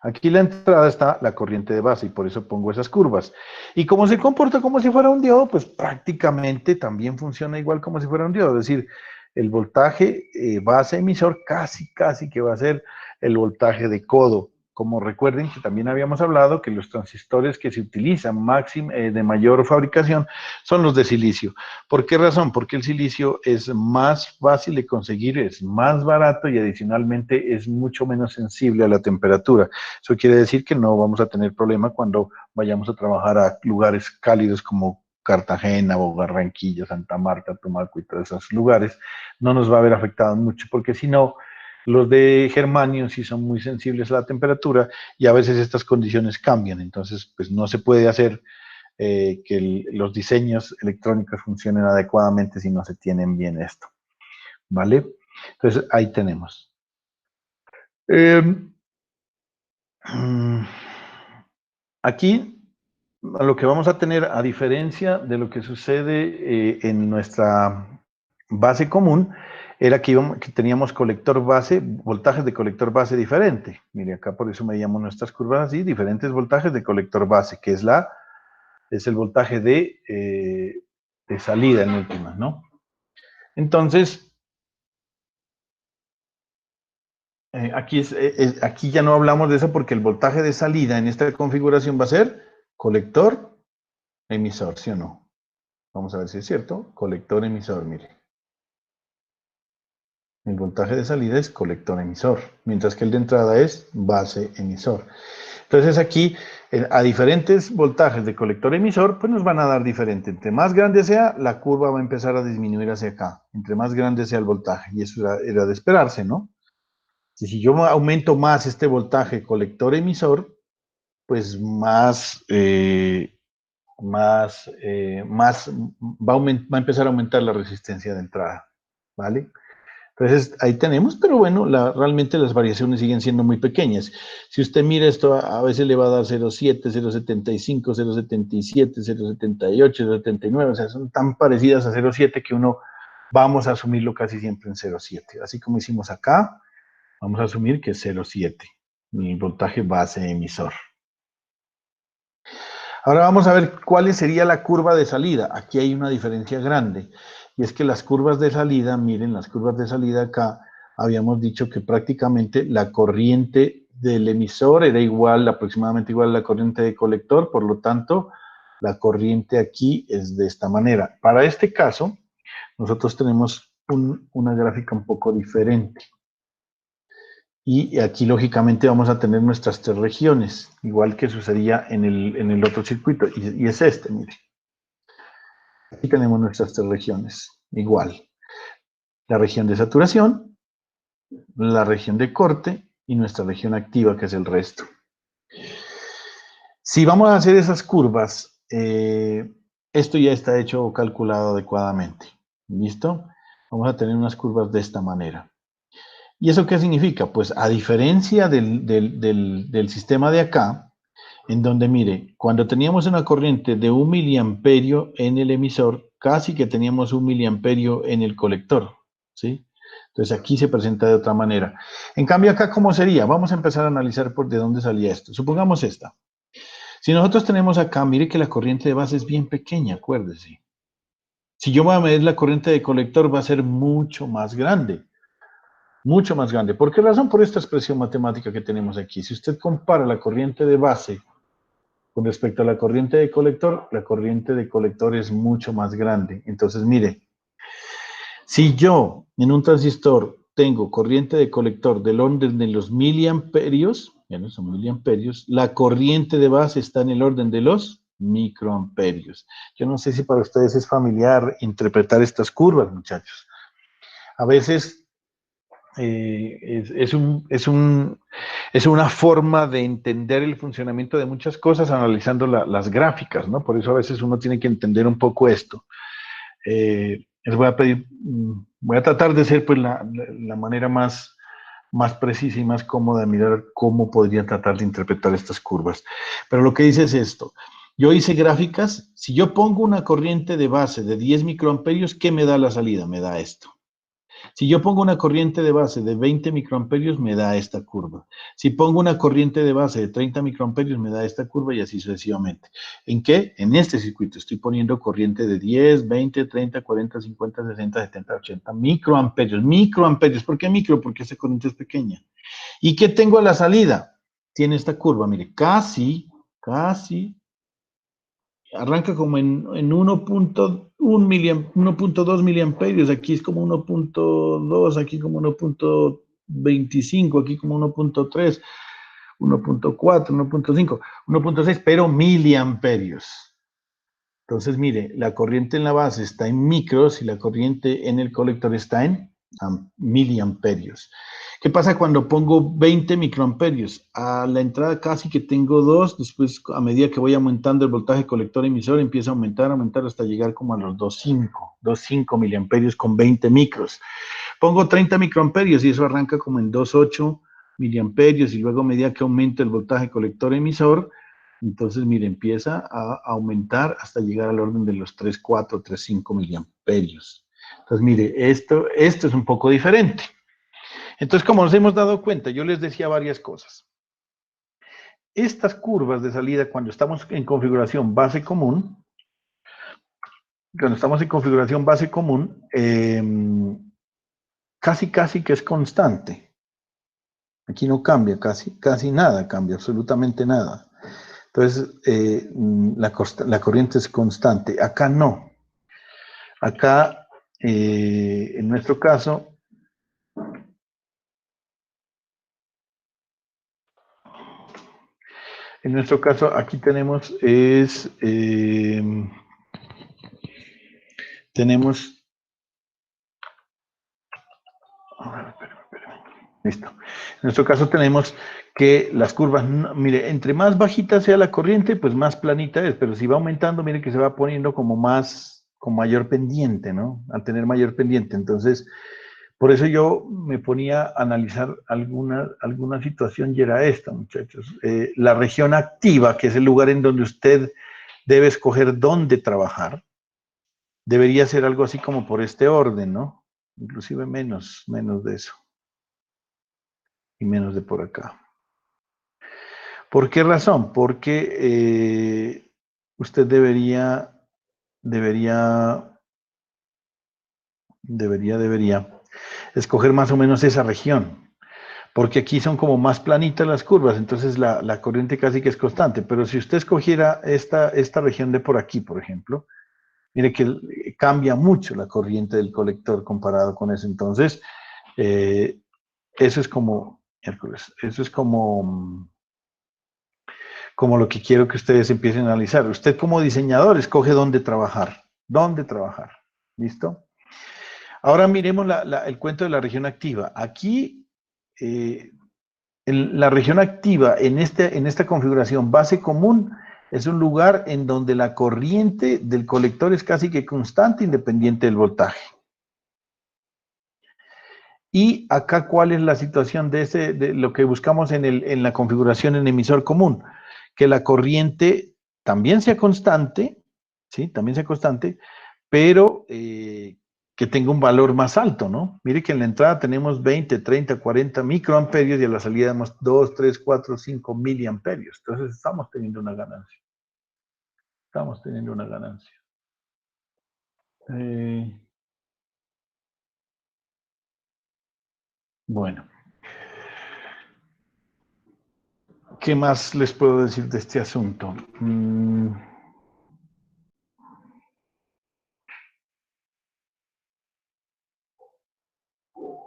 Aquí la entrada está la corriente de base, y por eso pongo esas curvas. Y como se comporta como si fuera un diodo, pues prácticamente también funciona igual como si fuera un diodo. Es decir, el voltaje base emisor casi que va a ser el voltaje de codo. Como recuerden que también habíamos hablado que los transistores que se utilizan de mayor fabricación son los de silicio. ¿Por qué razón? Porque el silicio es más fácil de conseguir, es más barato y adicionalmente es mucho menos sensible a la temperatura. Eso quiere decir que no vamos a tener problema cuando vayamos a trabajar a lugares cálidos como Cartagena o Barranquilla, Santa Marta, Tumaco y todos esos lugares. No nos va a haber afectado mucho porque si no, los de germanio sí son muy sensibles a la temperatura y a veces estas condiciones cambian. Entonces, pues no se puede hacer que los diseños electrónicos funcionen adecuadamente si no se tienen bien esto. ¿Vale? Entonces, ahí tenemos. Aquí, lo que vamos a tener, a diferencia de lo que sucede en nuestra base común, era que teníamos colector base, voltajes de colector base diferente. Mire, acá por eso medíamos nuestras curvas así, diferentes voltajes de colector base, que es el voltaje de salida en última, ¿no? Entonces, aquí ya no hablamos de eso porque el voltaje de salida en esta configuración va a ser colector emisor, ¿sí o no? Vamos a ver si es cierto. Colector emisor, mire. El voltaje de salida es colector emisor, mientras que el de entrada es base emisor. Entonces aquí, a diferentes voltajes de colector emisor, pues nos van a dar diferente. Entre más grande sea, la curva va a empezar a disminuir hacia acá. Entre más grande sea el voltaje. Y eso era de esperarse, ¿no? Y si yo aumento más este voltaje colector emisor, pues más va a empezar a aumentar la resistencia de entrada, ¿vale? Entonces, ahí tenemos, pero bueno, realmente las variaciones siguen siendo muy pequeñas. Si usted mira esto, a veces le va a dar 0,7, 0,75, 0,77, 0,78, 0,79, o sea, son tan parecidas a 0,7 que uno vamos a asumirlo casi siempre en 0,7. Así como hicimos acá, vamos a asumir que es 0,7, mi voltaje base emisor. Ahora vamos a ver cuál sería la curva de salida. Aquí hay una diferencia grande. Y es que las curvas de salida, miren, las curvas de salida acá, habíamos dicho que prácticamente la corriente del emisor era aproximadamente igual a la corriente de colector, por lo tanto, la corriente aquí es de esta manera. Para este caso, nosotros tenemos una gráfica un poco diferente. Y aquí, lógicamente, vamos a tener nuestras tres regiones, igual que sucedía en el otro circuito, y es este, mire. Aquí tenemos nuestras tres regiones, igual. La región de saturación, la región de corte y nuestra región activa, que es el resto. Si vamos a hacer esas curvas, esto ya está hecho o calculado adecuadamente. ¿Listo? Vamos a tener unas curvas de esta manera. ¿Y eso qué significa? Pues a diferencia del sistema de acá, en donde, mire, cuando teníamos una corriente de 1 miliamperio en el emisor, casi que teníamos 1 miliamperio en el colector, ¿sí? Entonces aquí se presenta de otra manera. En cambio acá, ¿cómo sería? Vamos a empezar a analizar por de dónde salía esto. Supongamos esta. Si nosotros tenemos acá, mire que la corriente de base es bien pequeña, acuérdese. Si yo voy a medir la corriente de colector, va a ser mucho más grande. Mucho más grande. ¿Por qué razón? Por esta expresión matemática que tenemos aquí. Si usted compara la corriente de base con respecto a la corriente de colector es mucho más grande. Entonces, mire, si yo en un transistor tengo corriente de colector del orden de los miliamperios, ya no son miliamperios, la corriente de base está en el orden de los microamperios. Yo no sé si para ustedes es familiar interpretar estas curvas, muchachos. A veces es una forma de entender el funcionamiento de muchas cosas analizando las gráficas, ¿no? Por eso a veces uno tiene que entender un poco esto. Les voy a pedir, voy a tratar de ser pues la manera más precisa y más cómoda de mirar cómo podría tratar de interpretar estas curvas. Pero lo que dice es esto. Yo hice gráficas, si yo pongo una corriente de base de 10 microamperios, ¿qué me da la salida? Me da esto. Si yo pongo una corriente de base de 20 microamperios, me da esta curva. Si pongo una corriente de base de 30 microamperios, me da esta curva y así sucesivamente. ¿En qué? En este circuito estoy poniendo corriente de 10, 20, 30, 40, 50, 60, 70, 80 microamperios. Microamperios. ¿Por qué micro? Porque esta corriente es pequeña. ¿Y qué tengo a la salida? Tiene esta curva, mire, casi, arranca como en 1.2 miliamperios, aquí es como 1.2, aquí como 1.25, aquí como 1.3, 1.4, 1.5, 1.6, pero miliamperios. Entonces, mire, la corriente en la base está en micros y la corriente en el colector está en miliamperios. ¿Qué pasa cuando pongo 20 microamperios? A la entrada casi que tengo 2, después a medida que voy aumentando el voltaje colector emisor empieza a aumentar hasta llegar como a los 2.5 miliamperios con 20 micros. Pongo 30 microamperios y eso arranca como en 2.8 miliamperios y luego a medida que aumenta el voltaje colector emisor, entonces mire, empieza a aumentar hasta llegar al orden de los 3.4, 3.5 miliamperios. Entonces mire, esto es un poco diferente. Entonces, como nos hemos dado cuenta, yo les decía varias cosas. Estas curvas de salida, cuando estamos en configuración base común, casi que es constante. Aquí no cambia, casi nada cambia, absolutamente nada. Entonces, la corriente es constante. Acá no. Acá, en nuestro caso, aquí tenemos listo. En nuestro caso tenemos que las curvas, mire, entre más bajita sea la corriente, pues más planita es, pero si va aumentando, mire que se va poniendo como con mayor pendiente, ¿no? Al tener mayor pendiente. Entonces, por eso yo me ponía a analizar alguna situación y era esta, muchachos. La región activa, que es el lugar en donde usted debe escoger dónde trabajar, debería ser algo así como por este orden, ¿no? Inclusive menos de eso. Y menos de por acá. ¿Por qué razón? Porque usted debería escoger más o menos esa región. Porque aquí son como más planitas las curvas, entonces la corriente casi que es constante. Pero si usted escogiera esta región de por aquí, por ejemplo, mire que cambia mucho la corriente del colector comparado con eso. Entonces, eso es como lo que quiero que ustedes empiecen a analizar. Usted como diseñador escoge dónde trabajar. ¿Listo? Ahora miremos el cuento de la región activa. Aquí, la región activa en esta configuración base común es un lugar en donde la corriente del colector es casi que constante independiente del voltaje. Y acá, ¿cuál es la situación de lo que buscamos en la configuración en emisor común? Que la corriente también sea constante, ¿sí? También sea constante, pero que tenga un valor más alto, ¿no? Mire que en la entrada tenemos 20, 30, 40 microamperios y a la salida tenemos 2, 3, 4, 5 miliamperios. Entonces estamos teniendo una ganancia. Bueno. ¿Qué más les puedo decir de este asunto?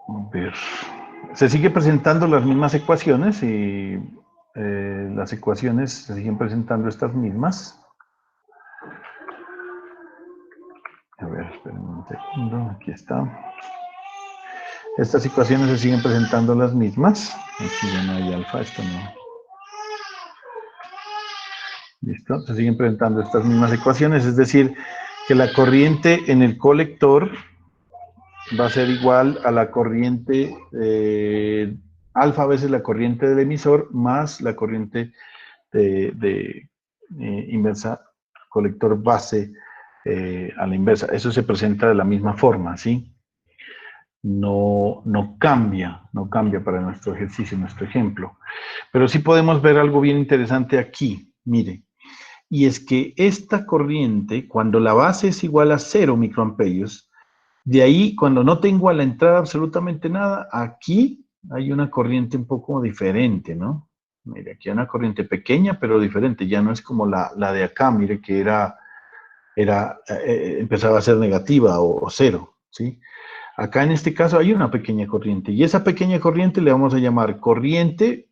A ver. ver, se sigue presentando las mismas ecuaciones y las ecuaciones se siguen presentando estas mismas. A ver, esperen un segundo, aquí está. Estas ecuaciones se siguen presentando las mismas. Aquí ya no hay alfa, esto no. ¿Listo? Se siguen presentando estas mismas ecuaciones, es decir, que la corriente en el colector va a ser igual a la corriente alfa veces la corriente del emisor más la corriente de inversa colector base a la inversa. Eso se presenta de la misma forma, ¿sí? No cambia para nuestro ejercicio, nuestro ejemplo. Pero sí podemos ver algo bien interesante aquí, mire. Y es que esta corriente, cuando la base es igual a 0 microamperios, de ahí, cuando no tengo a la entrada absolutamente nada, aquí hay una corriente un poco diferente, ¿no? Mire, aquí hay una corriente pequeña, pero diferente. Ya no es como la de acá, mire, que empezaba a ser negativa o 0, ¿sí? Acá en este caso hay una pequeña corriente. Y esa pequeña corriente le vamos a llamar corriente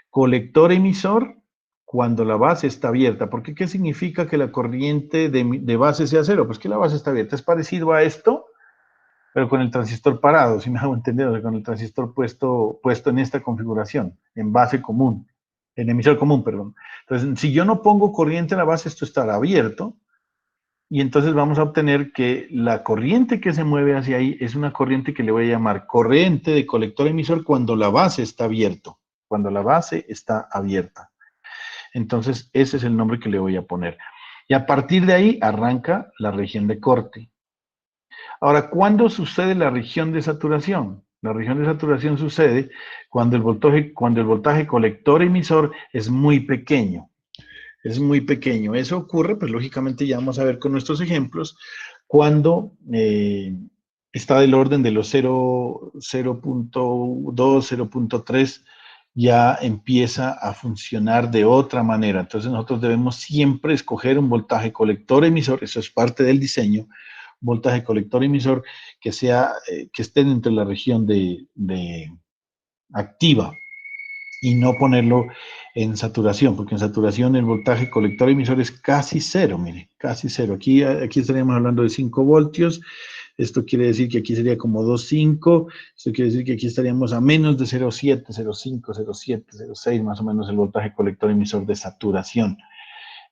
colector-emisor cuando la base está abierta. ¿Por qué? ¿Qué significa que la corriente de base sea 0? Pues que la base está abierta. Es parecido a esto, pero con el transistor parado, si me hago entender, o sea, con el transistor puesto en esta configuración, en base común, en emisor común, perdón. Entonces, si yo no pongo corriente en la base, esto estará abierto, y entonces vamos a obtener que la corriente que se mueve hacia ahí es una corriente que le voy a llamar corriente de colector emisor cuando la base está abierto, cuando la base está abierta. Entonces, ese es el nombre que le voy a poner. Y a partir de ahí arranca la región de corte. Ahora, ¿cuándo sucede la región de saturación? La región de saturación sucede cuando el voltaje colector-emisor es muy pequeño. Es muy pequeño. Eso ocurre, pues lógicamente ya vamos a ver con nuestros ejemplos, cuando está del orden de los 0.2, 0.3, ya empieza a funcionar de otra manera. Entonces nosotros debemos siempre escoger un voltaje colector-emisor, eso es parte del diseño, voltaje colector-emisor que esté dentro de la región de activa y no ponerlo en saturación, porque en saturación el voltaje colector-emisor es casi 0, mire, casi 0. Aquí estaríamos hablando de 5 voltios, esto quiere decir que aquí sería como 2,5, esto quiere decir que aquí estaríamos a menos de 0,7, 0,5, 0,7, 0,6, más o menos el voltaje colector-emisor de saturación.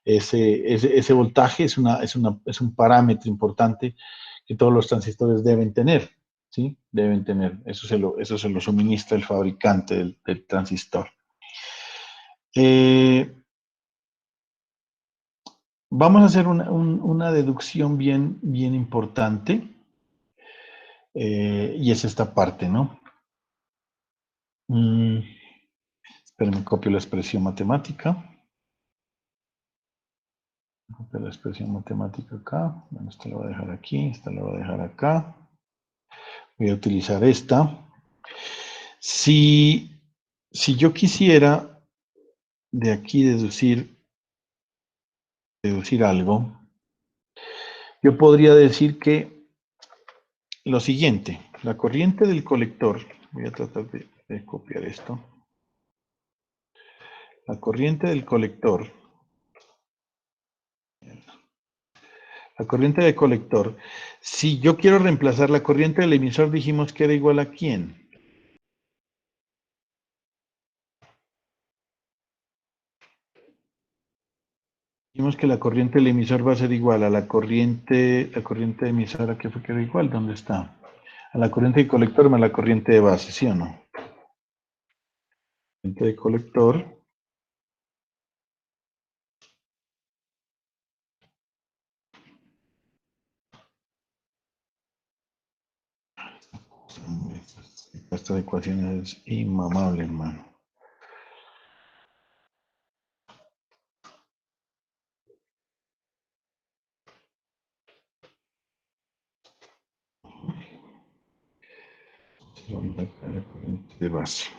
Ese voltaje es un parámetro importante que todos los transistores deben tener, ¿sí? Deben tener. Eso se lo suministra el fabricante del transistor. Vamos a hacer una deducción bien importante, y es esta parte, ¿no? Esperen, copio la expresión matemática. Copio la expresión matemática acá. Bueno, esta la voy a dejar aquí, esta la voy a dejar acá. Voy a utilizar esta. Si yo quisiera de aquí deducir algo, yo podría decir que lo siguiente, la corriente del colector, voy a tratar de copiar esto, la corriente del colector, si yo quiero reemplazar la corriente del emisor, dijimos que era igual a ¿quién? Dijimos que la corriente del emisor va a ser igual a la corriente emisora, ¿qué fue que era igual? ¿Dónde está? A la corriente de colector más la corriente de base, ¿sí o no? Corriente de colector esta ecuación es inmamable, hermano. La corriente de base.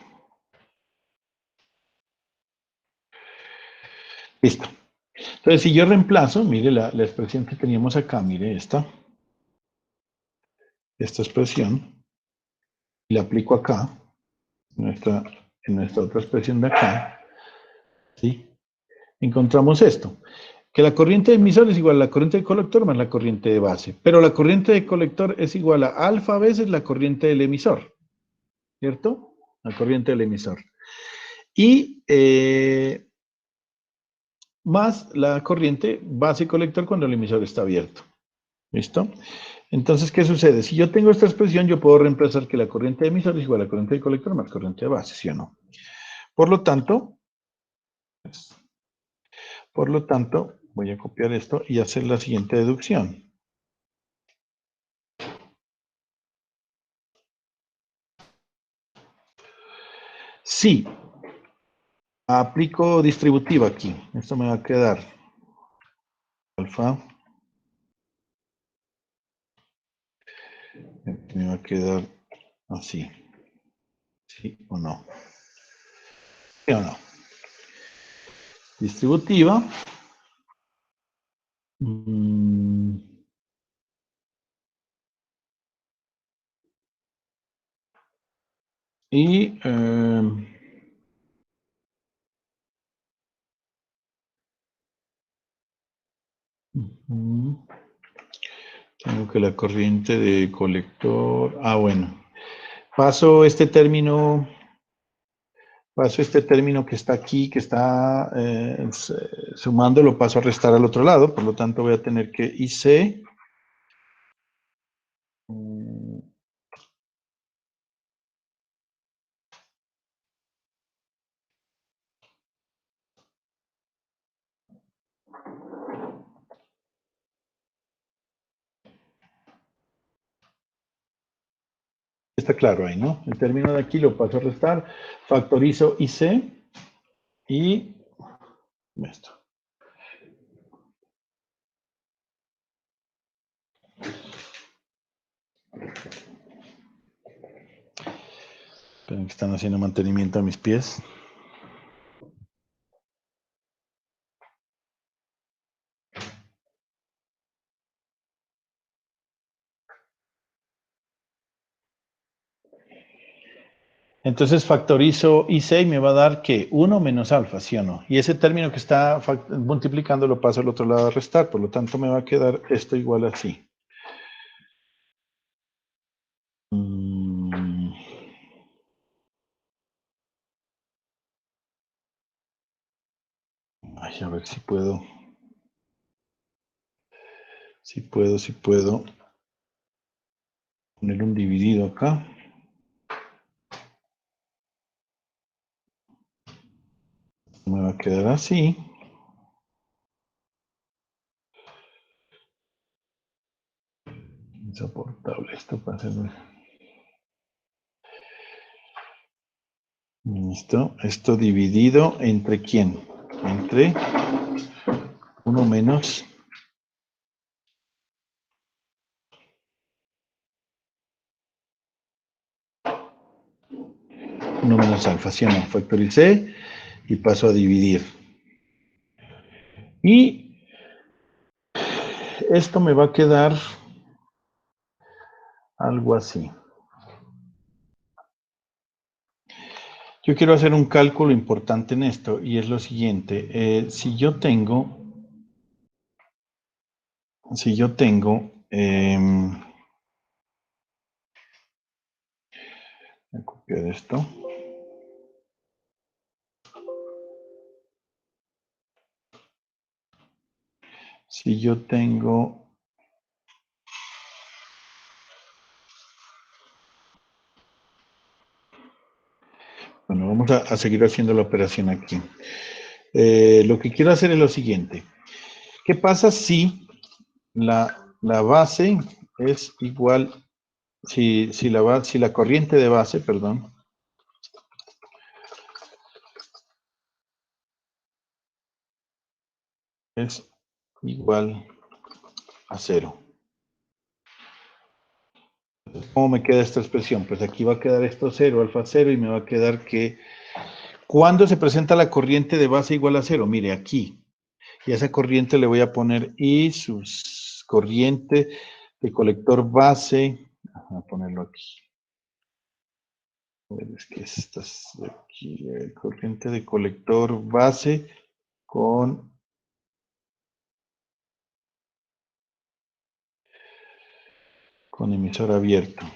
Listo. Entonces, si yo reemplazo, mire la expresión que teníamos acá, mire esta expresión. y la aplico acá, en nuestra otra expresión de acá, ¿sí? Encontramos esto, que la corriente de emisor es igual a la corriente de colector más la corriente de base, pero la corriente de colector es igual a alfa veces la corriente del emisor, ¿cierto? La corriente del emisor. Y más la corriente base colector cuando el emisor está abierto. ¿Listo? Entonces, ¿qué sucede? Si yo tengo esta expresión, yo puedo reemplazar que la corriente de emisor es igual a la corriente de colector más corriente de base, ¿sí o no? Por lo tanto, voy a copiar esto y hacer la siguiente deducción. Sí, aplico distributiva aquí. Esto me va a quedar alfa. Me va a quedar así. ¿Sí o no? ¿Sí o no? Distributiva. Y tengo que la corriente de colector. Ah, bueno. Paso este término que está aquí, que está sumando, lo paso a restar al otro lado. Por lo tanto, voy a tener que IC. Está claro ahí, ¿no? El término de aquí lo paso a restar, factorizo IC y esto. Esperen que están haciendo mantenimiento a mis pies. Entonces factorizo IC y me va a dar que 1 menos alfa, ¿sí o no? Y ese término que está multiplicando lo paso al otro lado a restar, por lo tanto me va a quedar esto igual así. Ay, a ver si puedo. Si puedo poner un dividido acá. Me va a quedar así. Insoportable esto para hacerlo. Listo. Esto dividido entre quién? Entre 1 menos 1 menos alfa, ¿sí o no? Factoricé y paso a dividir. Y esto me va a quedar algo así. Yo quiero hacer un cálculo importante en esto y es lo siguiente. Si yo tengo, voy a copiar esto. Si yo tengo bueno, vamos a seguir haciendo la operación aquí. Lo que quiero hacer es lo siguiente. ¿Qué pasa si la base es igual, si la corriente de base, perdón, es igual a 0? ¿Cómo me queda esta expresión? Pues aquí va a quedar esto 0, alfa 0, y me va a quedar que ¿cuándo se presenta la corriente de base igual a 0? Mire, aquí. Y a esa corriente le voy a poner I, sus corriente de colector base. Voy a ponerlo aquí. A ver, es que estas de aquí, corriente de colector base con emisor abierto.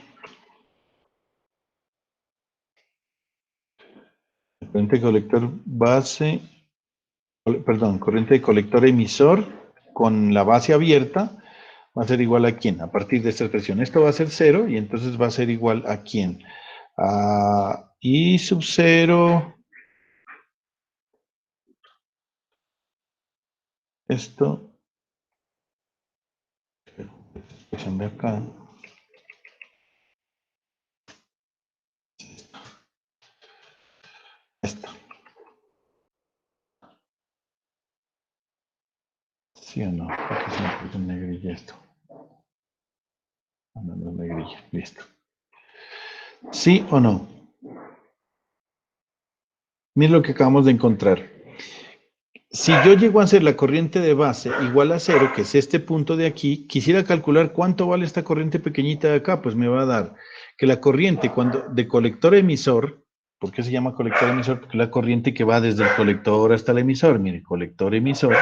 Corriente de colector base, perdón, corriente de colector emisor con la base abierta va a ser igual a quién, a partir de esta expresión. Esto va a ser 0 y entonces va a ser igual a quién. A I sub 0. Esto. Expresión de acá. Esto. ¿Sí o no? Aquí se me puso en negrilla esto. No, no es negrilla. Listo. ¿Sí o no? Miren lo que acabamos de encontrar. Si yo llego a hacer la corriente de base igual a 0, que es este punto de aquí, quisiera calcular cuánto vale esta corriente pequeñita de acá, pues me va a dar que la corriente de colector emisor, ¿por qué se llama colector emisor? Porque es la corriente que va desde el colector hasta el emisor, mire, colector emisor,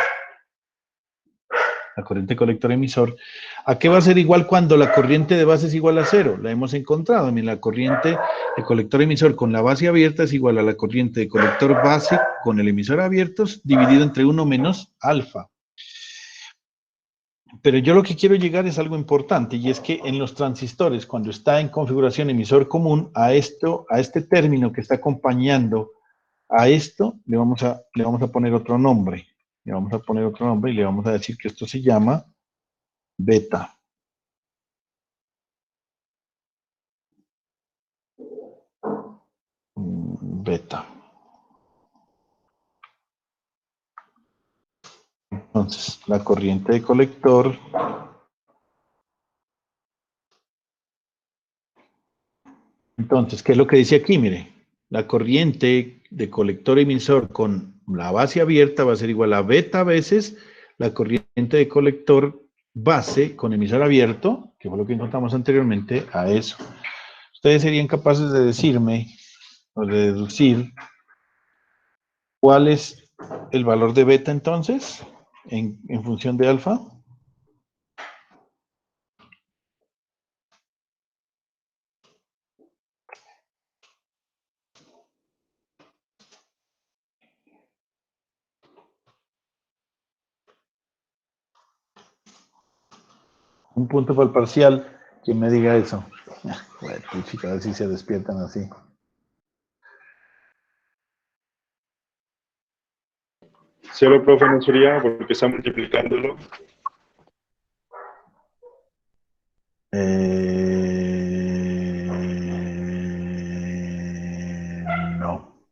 la corriente colector emisor, ¿a qué va a ser igual cuando la corriente de base es igual a 0? La hemos encontrado, mire, la corriente de colector emisor con la base abierta es igual a la corriente de colector base con el emisor abierto dividido entre 1 menos alfa. Pero yo lo que quiero llegar es algo importante, y es que en los transistores, cuando está en configuración emisor común, a este término que está acompañando a esto, le vamos a poner otro nombre. Le vamos a poner otro nombre y le vamos a decir que esto se llama beta. Beta. Entonces, la corriente de colector entonces, ¿qué es lo que dice aquí? Mire, la corriente de colector emisor con la base abierta va a ser igual a beta veces la corriente de colector base con emisor abierto, que fue lo que encontramos anteriormente, a eso. Ustedes serían capaces de decirme o de deducir cuál es el valor de beta entonces en función de alfa. Un punto para el parcial. ¿Quién me diga eso? Bueno, chicos, a ver si se despiertan así. Cero, profe, no sería porque está multiplicándolo. No.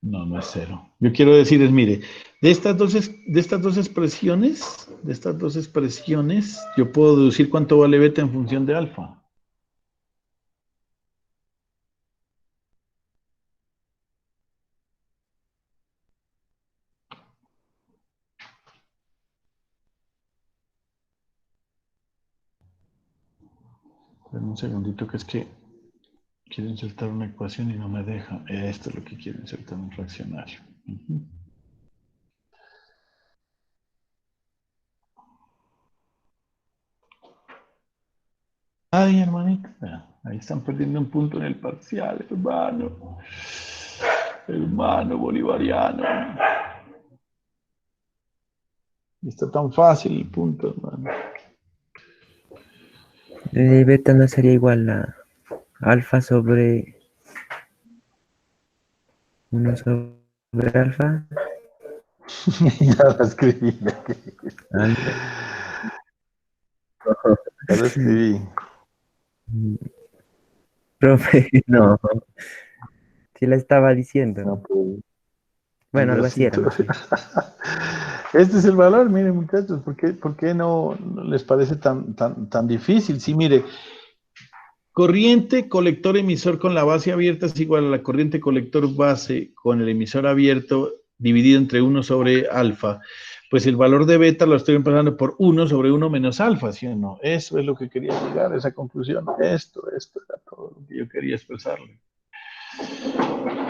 No, no es 0. Yo quiero decirles, mire, de estas dos expresiones, yo puedo deducir cuánto vale beta en función de alfa. Esperen un segundito, que es que quiero insertar una ecuación y no me deja. Esto es lo que quiero insertar, un fraccionario. Ay, hermanito, ahí están perdiendo un punto en el parcial, hermano. Hermano bolivariano. Está tan fácil el punto, hermano. Beta no sería igual a alfa sobre 1 sobre alfa. Ya lo escribí. Ya lo escribí. Profe, no. Sí la estaba diciendo. No, pues, Bueno, algo así era. no sé. Este es el valor, miren, muchachos, ¿por qué no les parece tan difícil? Sí, mire, corriente colector emisor con la base abierta es igual a la corriente colector base con el emisor abierto dividido entre 1 sobre alfa. pues el valor de beta lo estoy reemplazando por 1 sobre 1 menos alfa, ¿sí o no? Eso es lo que quería llegar a esa conclusión. Esto era todo lo que yo quería expresarle.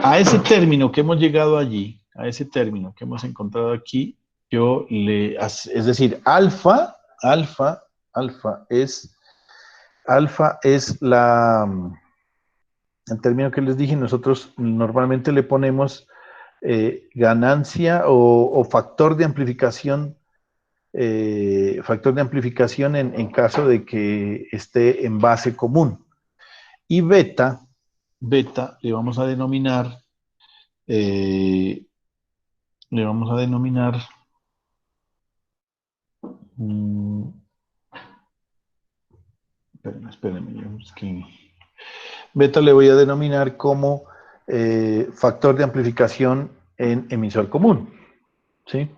A ese término que hemos llegado allí, a ese término que hemos encontrado aquí, es decir, alfa es el término que les dije, nosotros normalmente le ponemos ganancia o factor de amplificación en caso de que esté en base común. Y beta le vamos a denominar, espérenme, beta le voy a denominar como factor de amplificación en emisor común, ¿sí?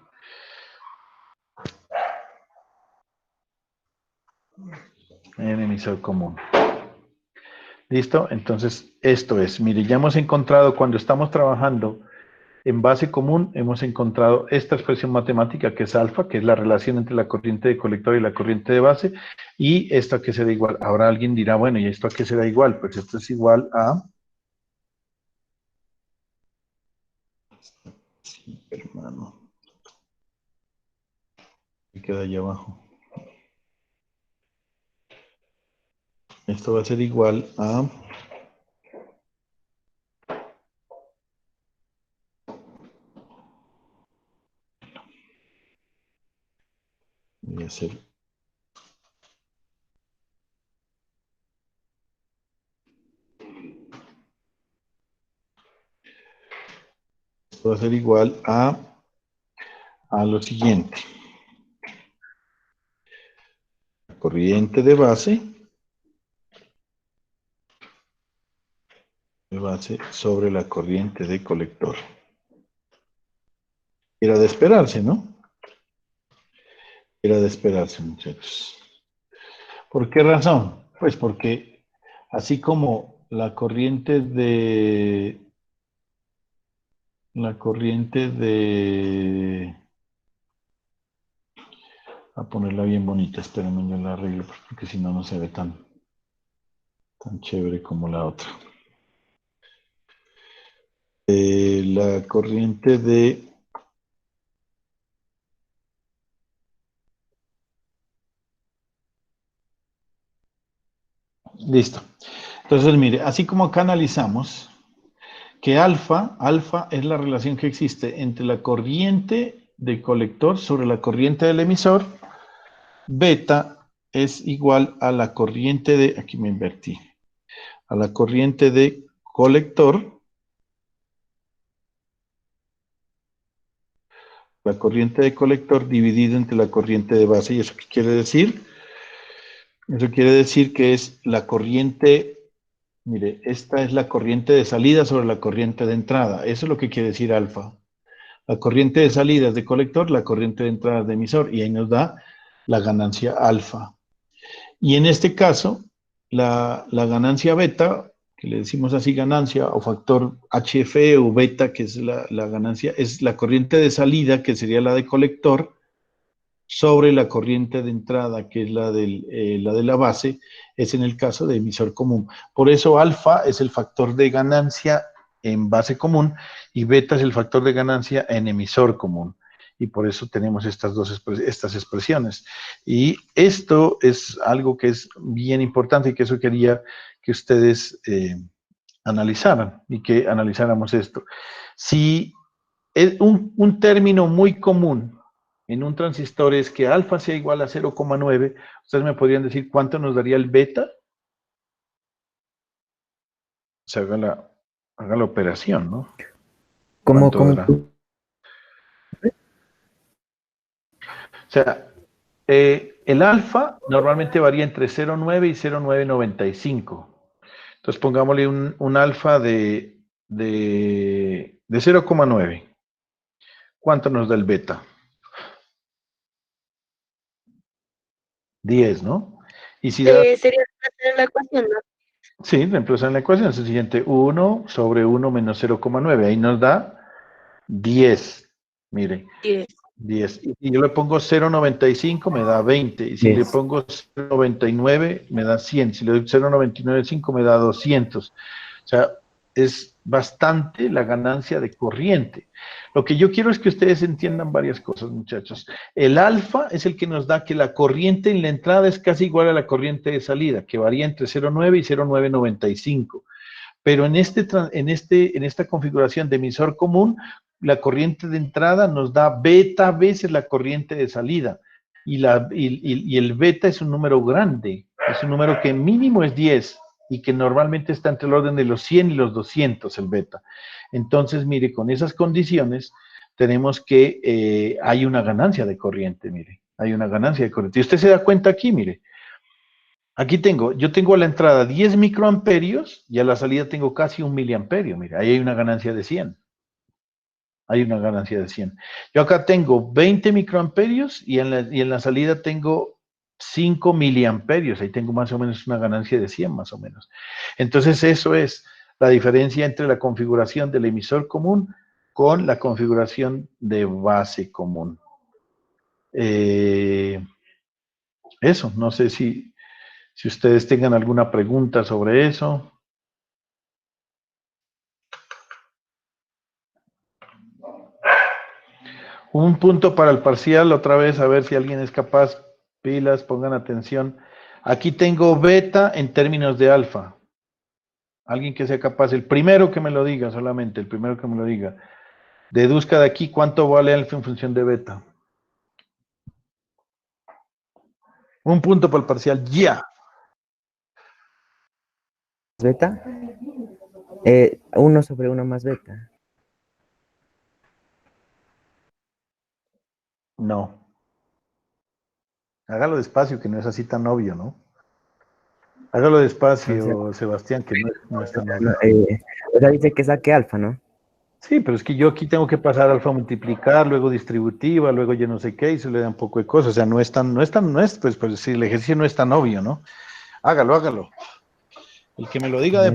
En emisor común. ¿Listo? Entonces, esto es, mire, ya hemos encontrado cuando estamos trabajando en base común, hemos encontrado esta expresión matemática que es alfa, que es la relación entre la corriente de colector y la corriente de base, y esto que será igual. Ahora alguien dirá, bueno, ¿y esto a qué será igual? Pues esto es igual a... Sí, hermano. Y queda ahí abajo. Esto va a ser igual a... Voy a hacer... Esto va a ser igual a lo siguiente. La corriente de base sobre la corriente de colector. Era de esperarse, ¿no? Era de esperarse, muchachos. ¿Por qué razón? Pues porque así como la corriente de... A ponerla bien bonita, espérenme, yo la arreglo, porque si no, no se ve tan chévere como la otra. La corriente de... Listo. Entonces, mire, así como acá analizamos que alfa es la relación que existe entre la corriente del colector sobre la corriente del emisor, beta es igual a la corriente de, aquí me invertí, a la corriente de colector, dividido entre la corriente de base. ¿Y eso qué quiere decir? Eso quiere decir que es la corriente, mire, esta es la corriente de salida sobre la corriente de entrada. Eso es lo que quiere decir alfa. La corriente de salida es de colector, la corriente de entrada es de emisor, y ahí nos da la ganancia alfa. Y en este caso, la ganancia beta, que le decimos así ganancia, o factor HF o beta, que es la ganancia, es la corriente de salida, que sería la de colector, sobre la corriente de entrada, que es la de la base, es en el caso de emisor común. Por eso alfa es el factor de ganancia en base común y beta es el factor de ganancia en emisor común. Y por eso tenemos estas expresiones. Y esto es algo que es bien importante y que eso quería que ustedes analizaran y que analizáramos esto. Si es un término muy común en un transistor es que alfa sea igual a 0,9, ustedes me podrían decir cuánto nos daría el beta. O sea, haga la operación, ¿no? ¿Cómo? O sea, el alfa normalmente varía entre 0,9 y 0,995. Entonces pongámosle un alfa de 0,9. ¿Cuánto nos da el beta? 10, ¿no? Y si da... Sería hacer la ecuación, ¿no? Sí, reemplazar en la ecuación es el siguiente, 1 sobre 1 menos 0,9. Ahí nos da 10. Mire, 10. 10. Y si yo le pongo 0.95 me da 20. Y si 10. le pongo 0.99 me da 100. Si le doy 0.995 me da 200. O sea, es bastante la ganancia de corriente. Lo que yo quiero es que ustedes entiendan varias cosas, muchachos. El alfa es el que nos da que la corriente en la entrada es casi igual a la corriente de salida, que varía entre 0.9 y 0.995. Pero en esta configuración de emisor común, la corriente de entrada nos da beta veces la corriente de salida. Y el beta es un número grande, es un número que mínimo es 10 y que normalmente está entre el orden de los 100 y los 200 el beta. Entonces, mire, con esas condiciones tenemos que hay una ganancia de corriente, mire, hay una ganancia de corriente. Y usted se da cuenta aquí, mire, aquí yo tengo a la entrada 10 microamperios y a la salida tengo casi 1 miliamperio, mire, ahí hay una ganancia de 100. Hay una ganancia de 100. Yo acá tengo 20 microamperios y en la salida tengo 5 miliamperios. Ahí tengo más o menos una ganancia de 100, más o menos. Entonces, eso es la diferencia entre la configuración del emisor común con la configuración de base común. Eso, no sé si ustedes tengan alguna pregunta sobre eso. Un punto para el parcial, otra vez, a ver si alguien es capaz. Pilas, pongan atención. Aquí tengo beta en términos de alfa. Alguien que sea capaz, el primero que me lo diga solamente, el primero que me lo diga. Deduzca de aquí cuánto vale alfa en función de beta. Un punto para el parcial, ya. ¿Beta? 1 sobre 1 más beta. No. Hágalo despacio, que no es así tan obvio, ¿no? Hágalo despacio, Sebastián, que no es tan obvio. O sea, dice que saque alfa, ¿no? Sí, pero es que yo aquí tengo que pasar alfa a multiplicar, luego distributiva, luego yo no sé qué, y se le da un poco de cosas. O sea, pues si el ejercicio no es tan obvio, ¿no? Hágalo. El que me lo diga de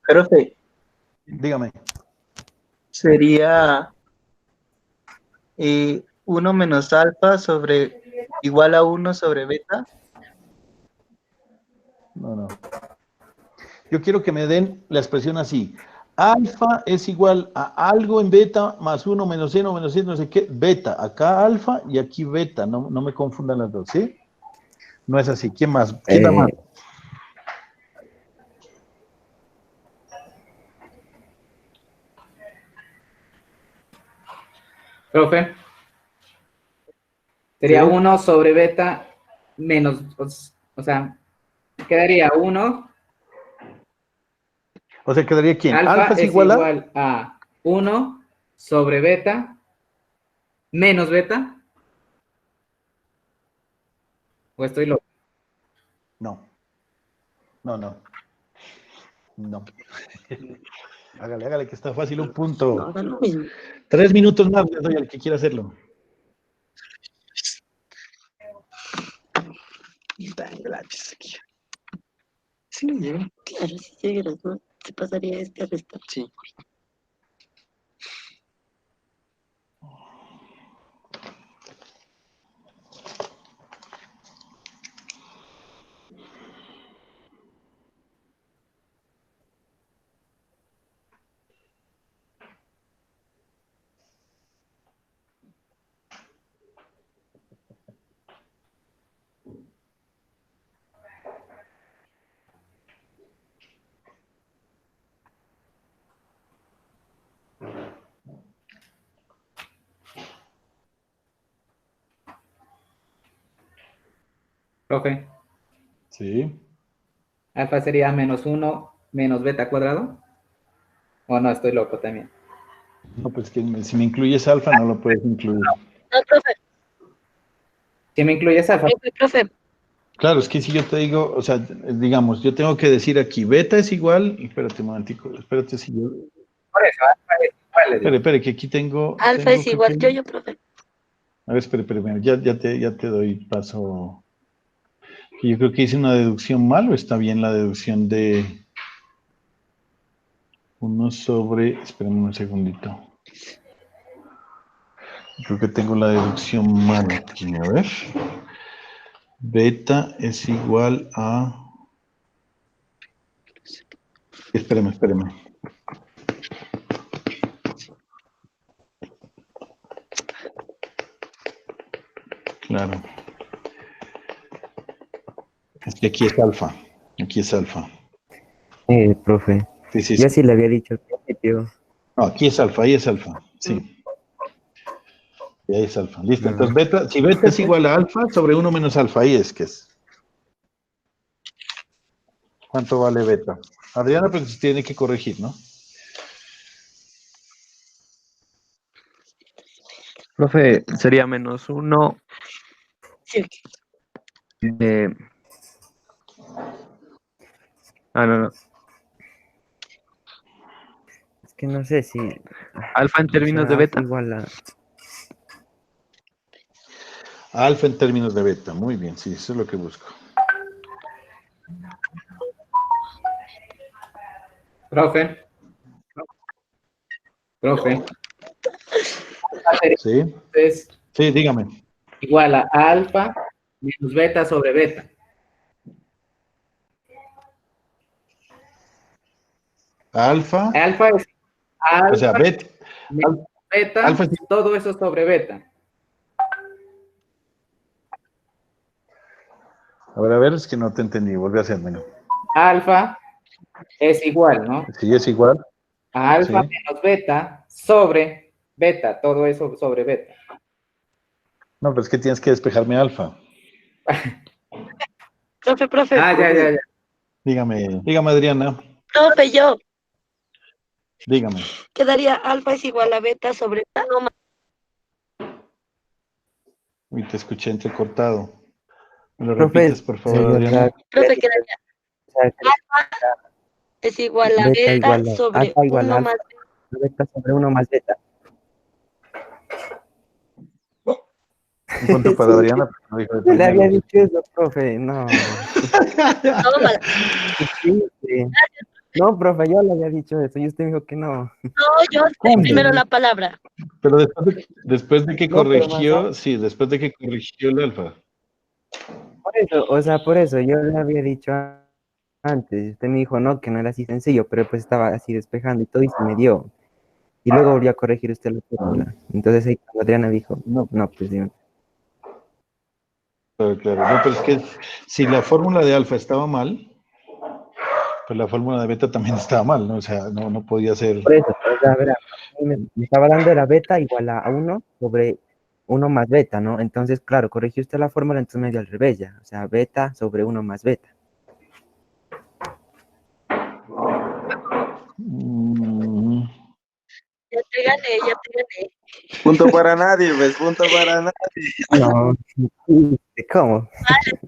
Profe, dígame. sería 1 menos alfa igual a 1 sobre beta. No. Yo quiero que me den la expresión así. Alfa es igual a algo en beta más 1 menos 0 menos 100, no sé qué, beta. Acá alfa y aquí beta. No me confundan las dos, ¿sí? No es así. ¿Quién más? ¿Quién da más? Profe, sería Sí. 1 sobre beta menos, o sea, quedaría 1. O sea, quedaría ¿quién? Alfa es igual a 1 sobre beta menos beta. ¿O estoy loco? No. Hágale, que está fácil, un punto. No, da lo mismo. 3 minutos más le doy al que quiera hacerlo. Sí, claro, si siguieras, ¿no? Se pasaría a restar. Sí. Profe, Sí. alfa sería menos 1 menos beta cuadrado. ¿O no, estoy loco también? No, pues que si me incluyes alfa, no lo puedes incluir. No, profe. ¿Qué me incluyes alfa? Profe. Claro, es que si yo te digo, o sea, digamos, yo tengo que decir aquí, beta es igual, espérate un momentico, espérate si yo... Por eso, alfa es igual, le digo. Espere, que aquí tengo... Alfa es igual, yo, profe. A ver, espere, ya te doy paso. Yo creo que hice una deducción mal, o está bien la deducción de 1 sobre... Espérenme un segundito. Creo que tengo la deducción mal aquí, a ver. Beta es igual a... Espérame. Claro. Es que aquí es alfa. Profe. Sí. Yo sí le había dicho al principio. No, aquí es alfa, ahí es alfa. Sí. Y ahí es alfa. Listo. Entonces, beta, si beta es igual a alfa sobre 1 menos alfa, ahí es que es. ¿Cuánto vale beta? Adriana, pues tiene que corregir, ¿no? Profe, sería -1 Sí, de... no. Es que no sé si... Alfa en términos de alfa beta. igual a... Alfa en términos de beta. Muy bien, sí, eso es lo que busco. Profe. ¿Sí? Es Sí, dígame. igual a alfa menos beta sobre beta. Alfa, Alfa es o sea, alfa beta. menos beta, alfa es- todo eso sobre beta. A ver, es que no te entendí, vuelve a hacérmelo. Alfa es igual, ¿no? Sí, es igual. A alfa Sí. menos beta sobre beta, todo eso sobre beta. No, pero es que tienes que despejarme alfa. profe. Ya. Dígame, Adriana, Profe, yo. dígame. Quedaría alfa es igual a beta sobre uno más. Uy, te escuché entrecortado. ¿Me lo Profe, repites, por favor, o sea, Adriana? Profe, quedaría es igual a beta beta igual a... sobre Alfa igual a 1 alfa. más. Beta sobre 1 más beta. Un punto para Adriana, porque no dijo de Yo le había primero. dicho eso, profe. No. Tómala. Sí. No, profe, yo le había dicho eso y usted me dijo que no. No, yo sé primero la palabra. Pero después de que No, pero corrigió, sí, después de que corrigió el alfa. por eso, o sea, por eso yo le había dicho antes. Y usted me dijo no, que no era así sencillo, pero pues estaba así despejando y todo y se me dio. Y luego volvió a corregir usted la fórmula. Entonces ahí cuando Adriana dijo, No, no, pues yo. claro. No, pero es que si la fórmula de alfa estaba mal, pues la fórmula de beta también estaba mal, ¿no? O sea, no podía ser. Por eso, o sea, verá, me estaba dando era beta igual a 1 sobre 1 más beta, ¿no? Entonces, claro, corrigió usted la fórmula, entonces me dio al revés ya. O sea, beta sobre 1 más beta. Mm, Ya te gané. Punto para nadie, ¿ves? Punto para nadie. No, ¿cómo?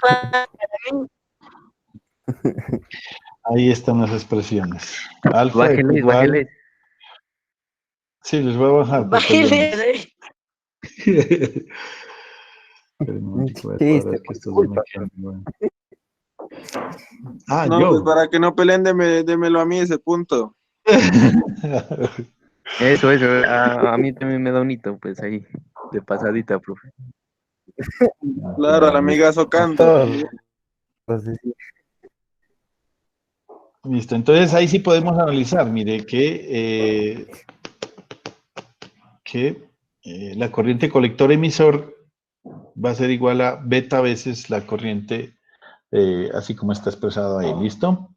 Para mí, ahí están las expresiones. Alfa es Bájenles, igual. bájenles. Sí, les voy a bajar. bájale. Chiste, Que por esto culpa, me quede bueno. Ah, No, yo. pues para que no peleen, démelo a mí ese punto. Eso. A mí también me da un hito, pues ahí, de pasadita, profe. Claro, al amigazo canto. todos. Entonces, sí. Listo, entonces ahí sí podemos analizar, mire, que la corriente colector emisor va a ser igual a beta veces la corriente, así como está expresado ahí, ¿listo?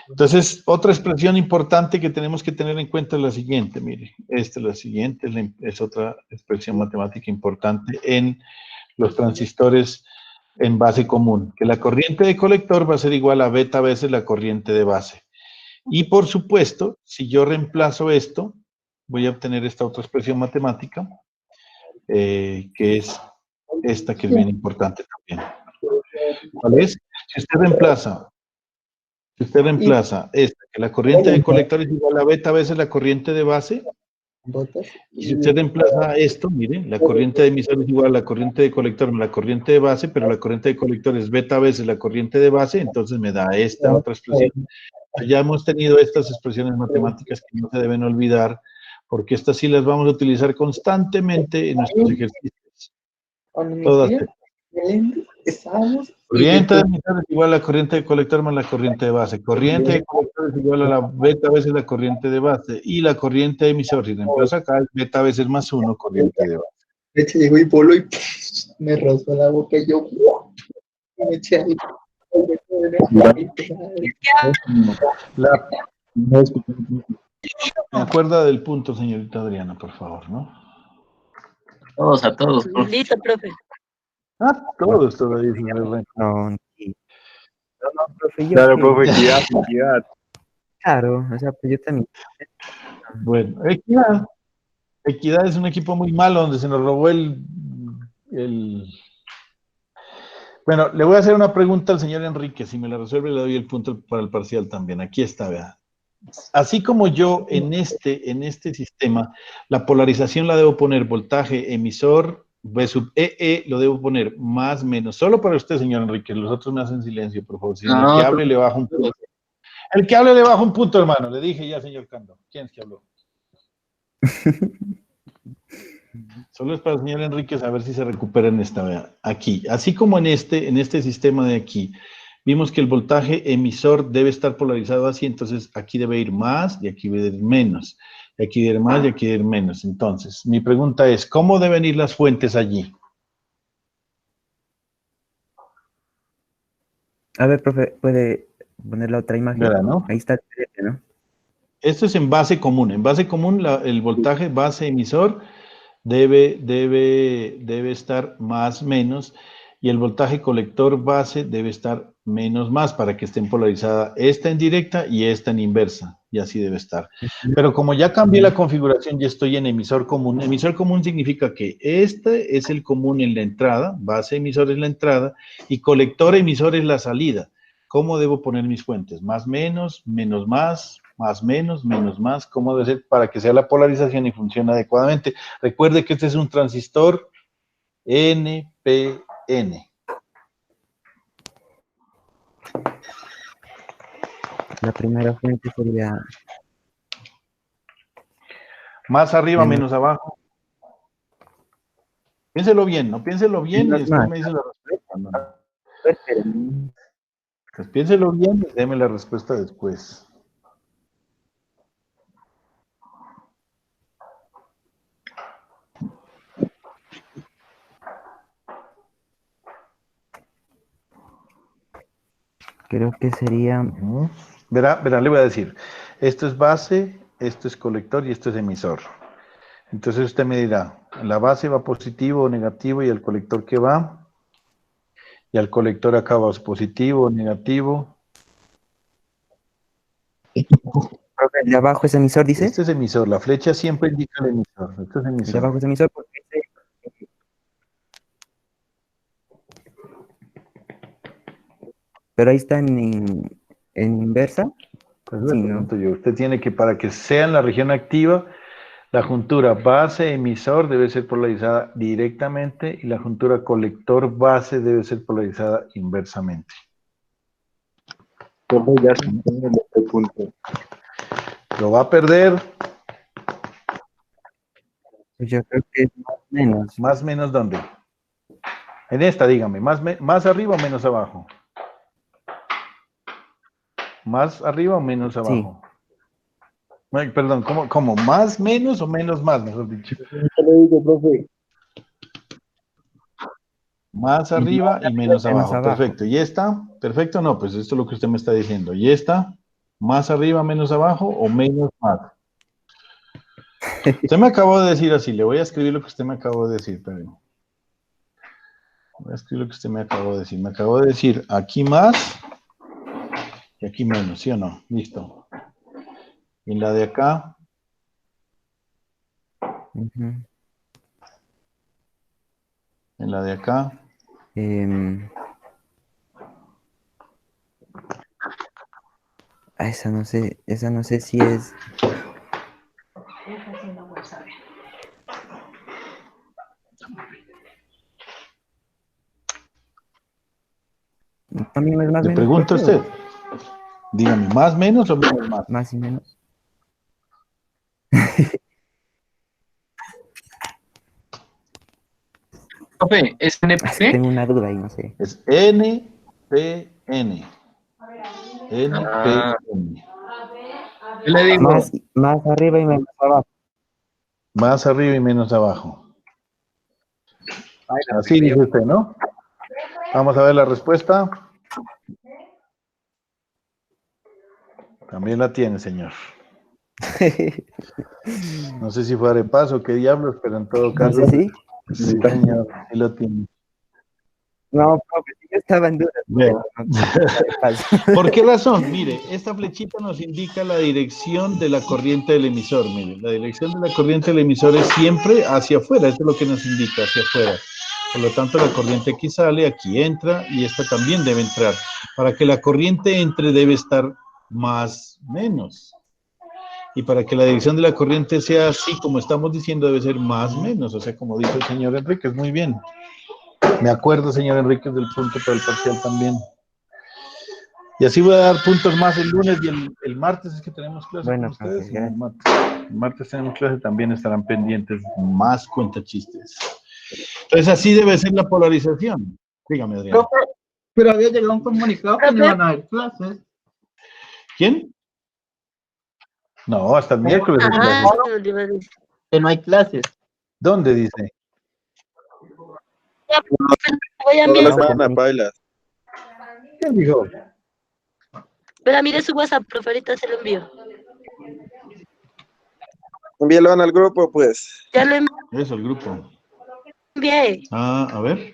Entonces, otra expresión importante que tenemos que tener en cuenta es la siguiente, mire, esta es la siguiente, es otra expresión matemática importante en los transistores en base común, que la corriente de colector va a ser igual a beta veces la corriente de base. Y por supuesto, si yo reemplazo esto, voy a obtener esta otra expresión matemática, que es esta que es bien importante también. ¿Cuál es? Si usted reemplaza esta, que la corriente de colector es igual a beta veces la corriente de base, y si usted reemplaza esto, mire, la corriente de emisor es igual a la corriente de colector más la corriente de base, pero la corriente de colector es beta veces la corriente de base, entonces me da esta otra expresión. Ya hemos tenido estas expresiones matemáticas que no se deben olvidar porque estas sí las vamos a utilizar constantemente en nuestros ejercicios. Todas. Corriente de emisor es igual a la corriente de colector más la corriente de base. Corriente de colector es igual a la beta veces la corriente de base. Y la corriente de emisor, si reemplaza acá, es beta veces más 1 corriente de base. De hecho, llegó y voló y me rasgó la boca y yo me eché ahí. Me acuerda del punto, señorita Adriana, por favor, ¿no? Todos a todos, profe. Listo, profe. Todo esto lo dice. No, sí. No, profe, yo Claro, qué. profe, equidad. Claro, o sea, pues yo también. Bueno, Equidad. Equidad es un equipo muy malo donde se nos robó el... Bueno, le voy a hacer una pregunta al señor Enrique. Si me la resuelve, le doy el punto para el parcial también. Aquí está, vea. Así como yo en este sistema, la polarización la debo poner voltaje emisor, V sub EE, lo debo poner más menos. Solo para usted, señor Enrique. Los otros me hacen silencio, por favor. Si el que hable le bajo un punto. El que hable le bajo un punto, hermano. Le dije ya, señor Cando. ¿Quién es que habló? Solo es para el señor Enrique saber si se recupera en esta, vea, aquí. Así como en este sistema de aquí, vimos que el voltaje emisor debe estar polarizado así, entonces aquí debe ir más y aquí debe ir menos. Y aquí debe ir más y aquí debe ir menos. Entonces, mi pregunta es, ¿cómo deben ir las fuentes allí? A ver, profe, ¿puede poner la otra imagen? ¿Verdad, no? Ahí está el teléfono, ¿no? Esto es en base común. En base común, el voltaje base emisor debe estar más menos y el voltaje colector base debe estar menos más para que estén polarizadas esta en directa y esta en inversa, y así debe estar. Pero como ya cambié la configuración, ya estoy en emisor común. Emisor común significa que este es el común en la entrada, base emisor es la entrada y colector emisor es la salida. ¿Cómo debo poner mis fuentes? Más menos más menos más, ¿cómo debe ser para que sea la polarización y funcione adecuadamente? Recuerde que este es un transistor NPN. La primera fuente sería... Más arriba, menos abajo. Piénselo bien, ¿no? Piénselo bien y después me dice la respuesta. ¿No? Pues piénselo bien y déme la respuesta después. Creo que sería... Verá, le voy a decir. Esto es base, esto es colector y esto es emisor. Entonces usted me dirá, la base va positivo o negativo y el colector ¿qué va? Y al colector acá va positivo o negativo. Profe, ¿de abajo es emisor, dice? Este es emisor, la flecha siempre indica el emisor. Este es emisor. De abajo es emisor porque pero ahí está en inversa. Pues Sí, le ¿no? pregunto yo. Usted tiene que, para que sea en la región activa, la juntura base emisor debe ser polarizada directamente y la juntura colector base debe ser polarizada inversamente. ¿Cómo ya se entiende este punto? Lo va a perder. Yo creo que es más o menos. ¿Más menos dónde? En esta, dígame, ¿más arriba o menos abajo? ¿Más arriba o menos abajo? Ay, perdón, ¿cómo? ¿Más, menos o menos más, mejor dicho? Más arriba y menos abajo. Perfecto. ¿Y esta? Perfecto, no, pues esto es lo que usted me está diciendo. ¿Y esta? ¿Más arriba, menos abajo o menos más? Usted me acabó de decir así, le voy a escribir lo que usted me acabó de decir, pero voy a escribir lo que usted me acabó de decir. Me acabó de decir aquí más y aquí menos, ¿sí o no? Listo. Y la de acá. En la de acá. Esa no sé si es... También es más Le menos. pregunto a usted. Dígame, ¿más, menos o menos más? Más y menos. Profe, ¿es NP? Tengo una duda y no sé. Es NPN. Ah, NPN. yo le digo, Más arriba y menos abajo. Más arriba y menos abajo. Así dice usted, ¿no? Vamos a ver la respuesta. También la tiene, señor. No sé si fue arepaso o qué diablos, pero en todo caso. Entonces, ¿sí? Sí, señor, sí lo tiene. No, profe, yo estaba en duda. Bien. Arepaso. ¿Por qué razón? Mire, esta flechita nos indica la dirección de la corriente del emisor. Mire, la dirección de la corriente del emisor es siempre hacia afuera. Esto es lo que nos indica, hacia afuera. Por lo tanto, la corriente aquí sale, aquí entra y esta también debe entrar. Para que la corriente entre debe estar más menos. Y para que la dirección de la corriente sea así, como estamos diciendo, debe ser más menos. O sea, como dijo el señor Enríquez, muy bien. Me acuerdo, señor Enríquez, del punto para el parcial también. Y así voy a dar puntos más el lunes y el martes es que tenemos clase Bueno, con ustedes. profe, gracias. El martes tenemos clase, también estarán pendientes más cuentachistes. Entonces así debe ser la polarización. Dígame, Adrián. Pero había llegado un comunicado que no iban a haber clases. ¿Quién? No, hasta el miércoles hay Ah, clase. eso lo iba a decir. Que no hay clases. ¿Dónde dice? Ya, pues, voy a Toda la enviar, semana, bailas. ¿Quién dijo? pero mire su WhatsApp, profe, ahorita se lo envío. Envíalo al grupo, pues. Ya lo Eso, el grupo. envié. Ah, a ver.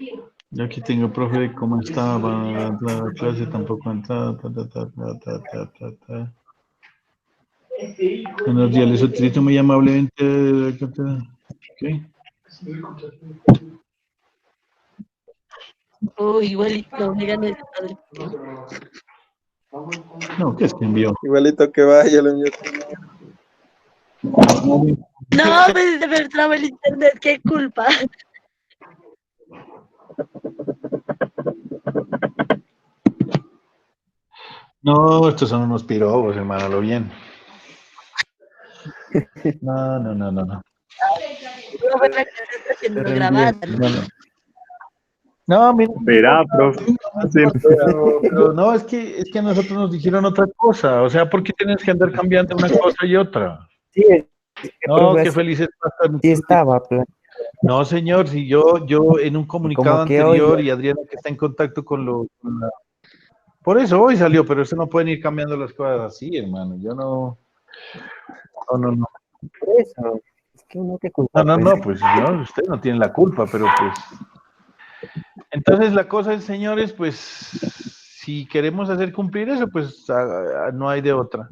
Yo aquí tengo, profe, cómo estaba la clase, tampoco entrada. Buenos días, les utilizo muy amablemente. Ok. Uy, igualito, no, me ganó el padre. No, ¿qué es que envió? Igualito que vaya, lo envío. No, me traba el internet, qué culpa. No, estos son unos pirobos, hermano, lo bien. No. Profe, la clase está siendo grabada, ¿no? No, mira, Verá, profe. pero no, es que a nosotros nos dijeron otra cosa. O sea, ¿por qué tienes que andar cambiando una cosa y otra? Sí, es que, No, profe, qué felices pasan. sí estaba. No, señor, si yo en un comunicado Como que hoy, anterior y Adriana que está en contacto con la... Por eso hoy salió, pero eso no pueden ir cambiando las cosas así, hermano. Yo no. No. por eso, es que uno que culpa, No, pues no, usted no tiene la culpa, pero pues. Entonces la cosa es, señores, pues si queremos hacer cumplir eso, pues no hay de otra.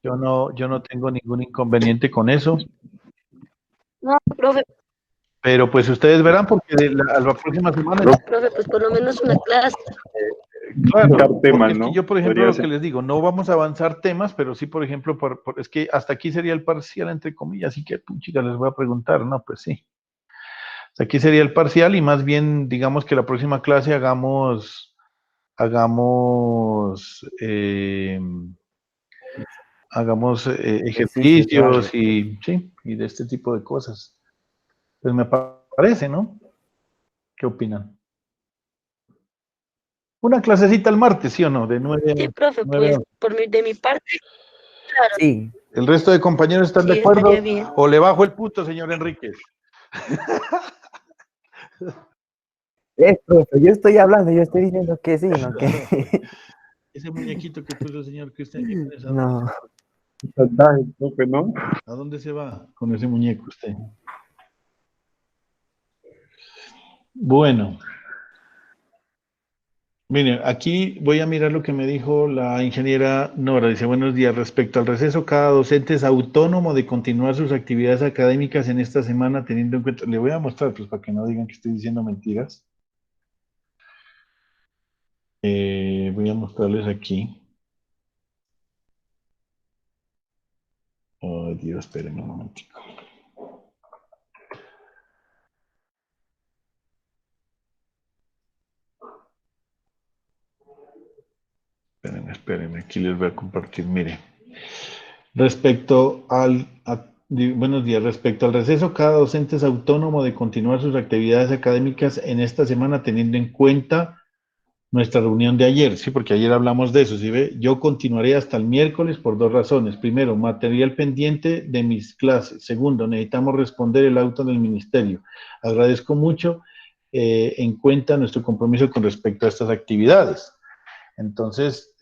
Yo no tengo ningún inconveniente con eso, No, profe, pero pues ustedes verán porque a la próxima semana, profe, pues por lo menos una clase. claro, Buscar porque temas, es que ¿no? yo, por ejemplo, Podría lo ser. que les digo, no vamos a avanzar temas, pero sí, por ejemplo, es que hasta aquí sería el parcial, entre comillas, así que, chicas, les voy a preguntar, ¿no? Pues sí. Hasta aquí sería el parcial y más bien, digamos que la próxima clase hagamos ejercicios y sí, y de este tipo de cosas. Pues me parece, ¿no? ¿Qué opinan? Una clasecita el martes, ¿sí o no? De 9 Sí, profe, 9 pues de mi parte, claro. Sí. ¿El resto de compañeros están Sí, de acuerdo? estaría bien. ¿O le bajo el puto, señor Enríquez? Profe, yo estoy hablando, yo estoy diciendo que sí, no que. Ese muñequito que puso el señor Cristian, No. Profe, ¿no? ¿A dónde se va con ese muñeco usted? Bueno. Mire, aquí voy a mirar lo que me dijo la ingeniera Nora. Dice, buenos días, respecto al receso, cada docente es autónomo de continuar sus actividades académicas en esta semana, teniendo en cuenta, le voy a mostrar, pues para que no digan que estoy diciendo mentiras. Voy a mostrarles aquí. Oh, Dios, esperen un momentico. Espérenme, aquí les voy a compartir, mire. Respecto Buenos días. Respecto al receso, cada docente es autónomo de continuar sus actividades académicas en esta semana teniendo en cuenta nuestra reunión de ayer, sí, porque ayer hablamos de eso, ¿sí ve? Yo continuaré hasta el miércoles por dos razones. Primero, material pendiente de mis clases. Segundo, necesitamos responder el auto del ministerio. Agradezco mucho en cuenta nuestro compromiso con respecto a estas actividades. Entonces,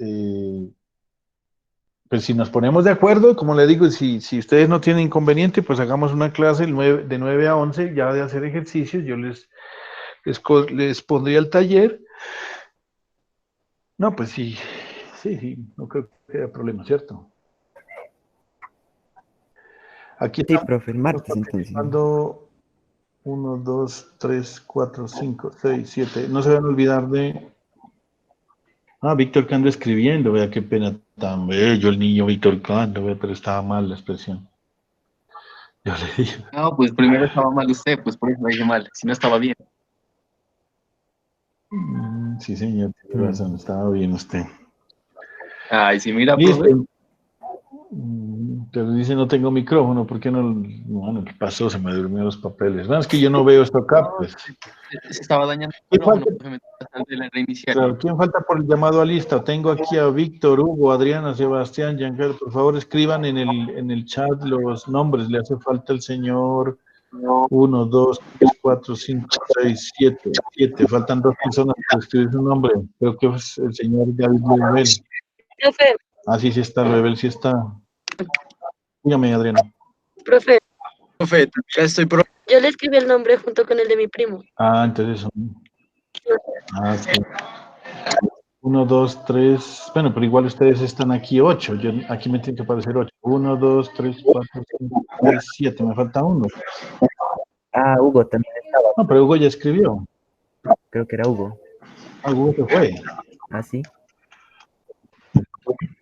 pues si nos ponemos de acuerdo, como le digo, si ustedes no tienen inconveniente, pues hagamos una clase de 9 a 11 ya de hacer ejercicios. Yo les pondría el taller. No, pues sí, no creo que haya problema, ¿cierto? Aquí Sí, estamos profe, el martes entonces. participando 1, 2, 3, 4, 5, 6, 7. No se van a olvidar de... Ah, Víctor Cando escribiendo, vea qué pena tan bello el niño Víctor Cando, vea, pero estaba mal la expresión. Yo le dije. No, pues primero estaba mal usted, pues por eso lo dije mal. Si no estaba bien. Sí, señor, tiene razón, estaba bien usted. Ay, sí, mira, Listo. profe. Pero dice no tengo micrófono, ¿por qué no? Bueno, ¿qué pasó? Se me durmieron los papeles. No, es que yo no veo esto acá, pues. Se estaba dañando el ¿Quién micrófono, falta? profe, me toca de reiniciar. Claro, ¿quién falta por el llamado a lista? Tengo aquí a Víctor, Hugo, Adriana, Sebastián, Giancarlo. Por favor, escriban en el chat los nombres. Le hace falta el señor 1, 2, 3, 4, 5, 6, 7. Faltan 2 personas para escribir su nombre. Creo que es el señor David Luebel. Profe, Ah, sí está, Luebel, sí está. Dígame, Adriana. profe, Profe, ya estoy pro. yo le escribí el nombre junto con el de mi primo. Ah, entonces son. Ah, sí. 1, 2, 3. Bueno, pero igual ustedes están aquí 8. Aquí me tiene que aparecer 8. 1, 2, 3, 4, 5, 6, 7. Me falta uno. Ah, Hugo también estaba. No, pero Hugo ya escribió. Creo que era Hugo. Ah, Hugo se fue. ¿Ah, sí?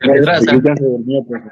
El retrasa. Ya se durmió, profe.